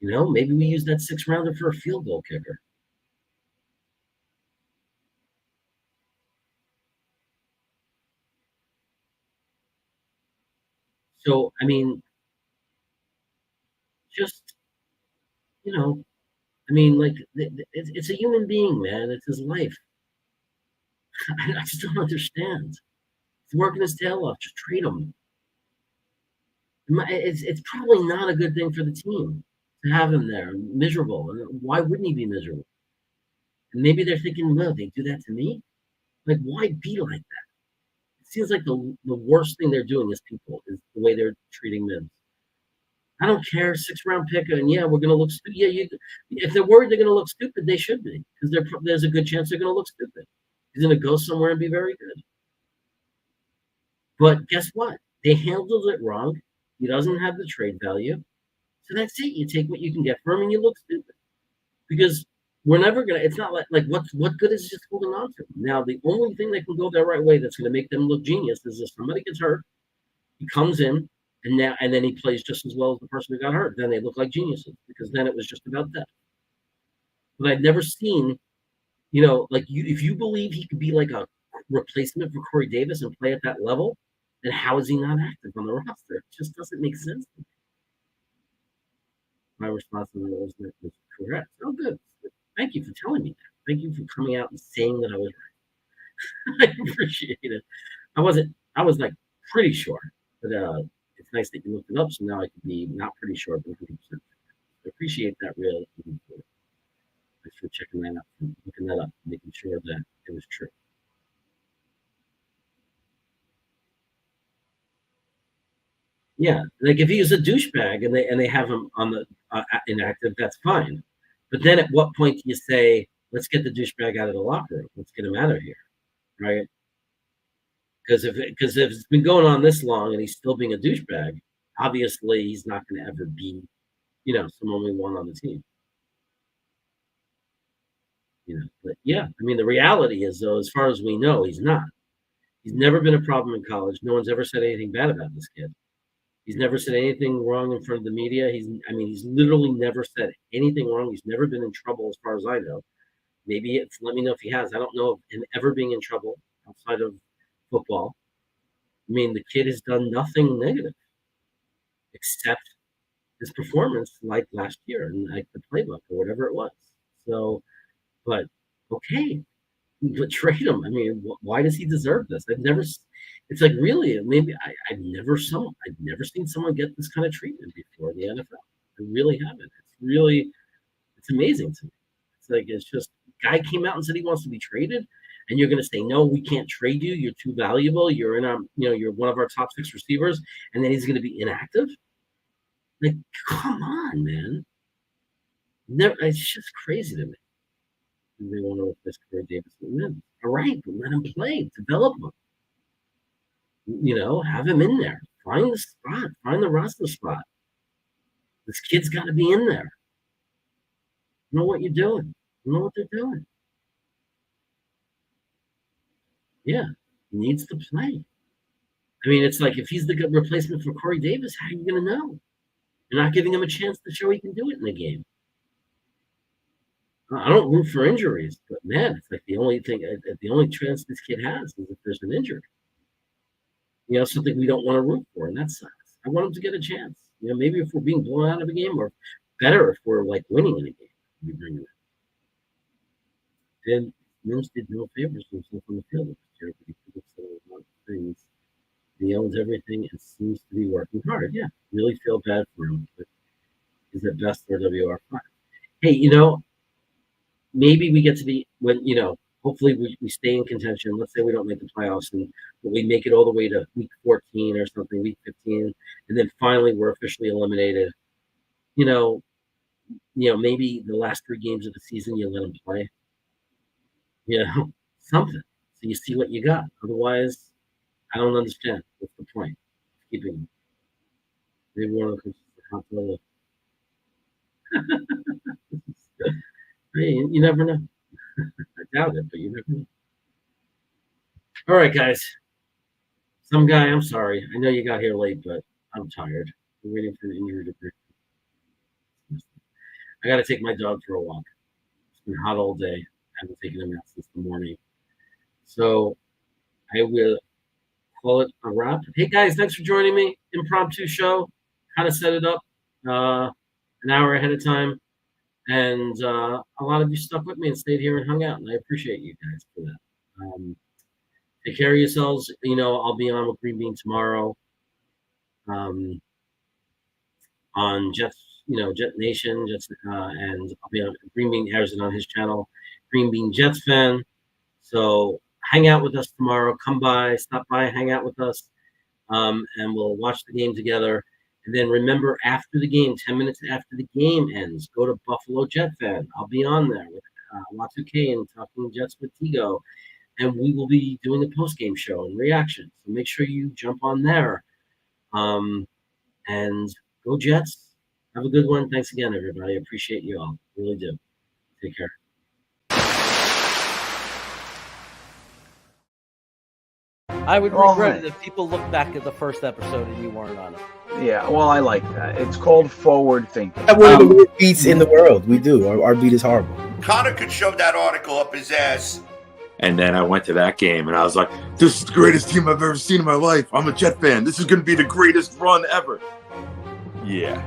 Maybe we use that 6th rounder for a field goal kicker. So I mean, just I mean, like it's a human being, man. It's his life. I just don't understand. He's working his tail off. Just trade him. It's probably not a good thing for the team to have him there, miserable. And why wouldn't he be miserable? And maybe they're thinking, no, they do that to me. Like, why be like that? It seems like the worst thing they're doing is the way they're treating men. I don't care, 6th round pick, and yeah, we're gonna look stupid. Yeah, if they're worried they're gonna look stupid, they should be, because there's a good chance they're gonna look stupid. He's gonna go somewhere and be very good. But guess what? They handled it wrong. He doesn't have the trade value. So that's it. You take what you can get for him and you look stupid. Because we're never gonna it's not like what good is just holding on to him? Now the only thing that can go the right way that's gonna make them look genius is if somebody gets hurt, he comes in and then he plays just as well as the person who got hurt. Then they look like geniuses because then it was just about that. But I've never seen, if you believe he could be like a replacement for Corey Davis and play at that level, then how is he not active on the roster? It just doesn't make sense to me. My response to that was correct. Oh, good. Thank you for telling me that. Thank you for coming out and saying that I was right. I appreciate it. I was like pretty sure, but it's nice that you looked it up, so now I can be not pretty sure, but 100%. I appreciate that really. Thanks for checking that out, looking that up, making sure that it was true. Yeah, like if he was a douchebag and they have him on the inactive, that's fine. But then at what point do you say, let's get the douchebag out of the locker room? Let's get him out of here, right? Because if it's been going on this long and he's still being a douchebag, obviously he's not going to ever be, someone we want on the team. But yeah, I mean the reality is though, as far as we know, he's not. He's never been a problem in college. No one's ever said anything bad about this kid. He's never said anything wrong in front of the media. He's literally never said anything wrong. He's never been in trouble as far as I know. Maybe let me know if he has. I don't know of him ever being in trouble outside of football. I mean, the kid has done nothing negative except his performance like last year and like the playbook or whatever it was. So, but okay, but trade him. I mean, why does he deserve this? It's like really, maybe I've never seen someone get this kind of treatment before in the NFL. I really haven't. It's amazing to me. It's just guy came out and said he wants to be traded, and you're going to say no, we can't trade you. You're too valuable. You're in our, you're one of our top 6 receivers, and then he's going to be inactive. Like, come on, man. It's just crazy to me. They want to replace Corey Davis with him. All right, but let him play, develop him. Have him in there. Find the spot. Find the roster spot. This kid's got to be in there. You know what you're doing. You know what they're doing. Yeah, he needs to play. I mean, it's like if he's the replacement for Corey Davis, how are you going to know? You're not giving him a chance to show he can do it in the game. I don't root for injuries, but man, it's like the only chance this kid has is if there's an injury. something we don't want to root for, and that sucks. I want them to get a chance. Maybe if we're being blown out of a game, or better if we're like winning in a game, we bring it. Then Mims did no favors to himself on the field this year, but he could have said a lot of things. He owns everything and seems to be working hard. Yeah, really feel bad for him, but is at best for WR5. Hey, maybe we get to the hopefully we stay in contention. Let's say we don't make the playoffs, but we make it all the way to week 14 or something, week 15, and then finally we're officially eliminated. Maybe the last 3 games of the season you let them play. Something. So you see what you got. Otherwise, I don't understand. What's the point of keeping them? Maybe one of the coaches is a hot level. You never know. I doubt it, but you never know. All right, guys. Some guy, I'm sorry. I know you got here late, but I'm tired. I'm waiting for an injury to break. I got to take my dog for a walk. It's been hot all day. I haven't taken him out since the morning. So I will call it a wrap. Hey, guys, thanks for joining me. Impromptu show. Kind of set it up an hour ahead of time. And a lot of you stuck with me and stayed here and hung out. And I appreciate you guys for that. Take care of yourselves. I'll be on with Green Bean tomorrow on Jets, Jet Nation, Jets, and I'll be on Green Bean airs it on his channel, Green Bean Jets Fan. So hang out with us tomorrow. Come by, stop by, hang out with us, and we'll watch the game together. And then remember, after the game, 10 minutes after the game ends, go to Buffalo Jet Fan. I'll be on there with Watu K and Talking Jets with Tigo. And we will be doing a post-game show and reaction. So make sure you jump on there. And go Jets. Have a good one. Thanks again, everybody. I appreciate you all. Really do. Take care. I would regret it if people look back at the first episode and you weren't on it. Yeah, well, I like that. It's called forward thinking. We have one of the worst beats in the world. We do. Our beat is horrible. Connor could shove that article up his ass. And then I went to that game, and I was like, this is the greatest team I've ever seen in my life. I'm a Jet fan. This is going to be the greatest run ever. Yeah.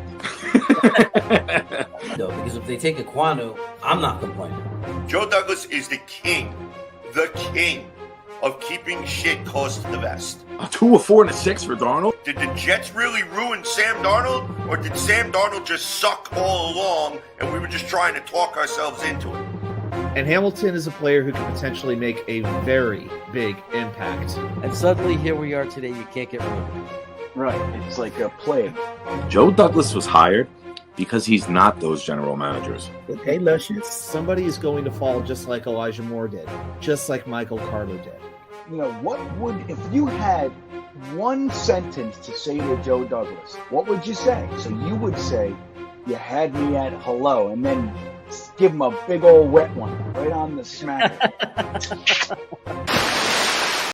No, because if they take Aquanu, I'm not complaining. Joe Douglas is the king of keeping shit close to the vest. A 2, a 4, and a 6 for Darnold. Did the Jets really ruin Sam Darnold, or did Sam Darnold just suck all along and we were just trying to talk ourselves into it? And Hamilton is a player who can potentially make a very big impact. And suddenly here we are today. You can't get rid of him. Right. It's like a plague. Joe Douglas was hired because he's not those general managers. Okay, Luscious. Somebody is going to fall just like Elijah Moore did, just like Michael Carter did. What would, if you had one sentence to say to Joe Douglas, what would you say? So you would say, you had me at hello, and then give him a big old wet one right on the smack.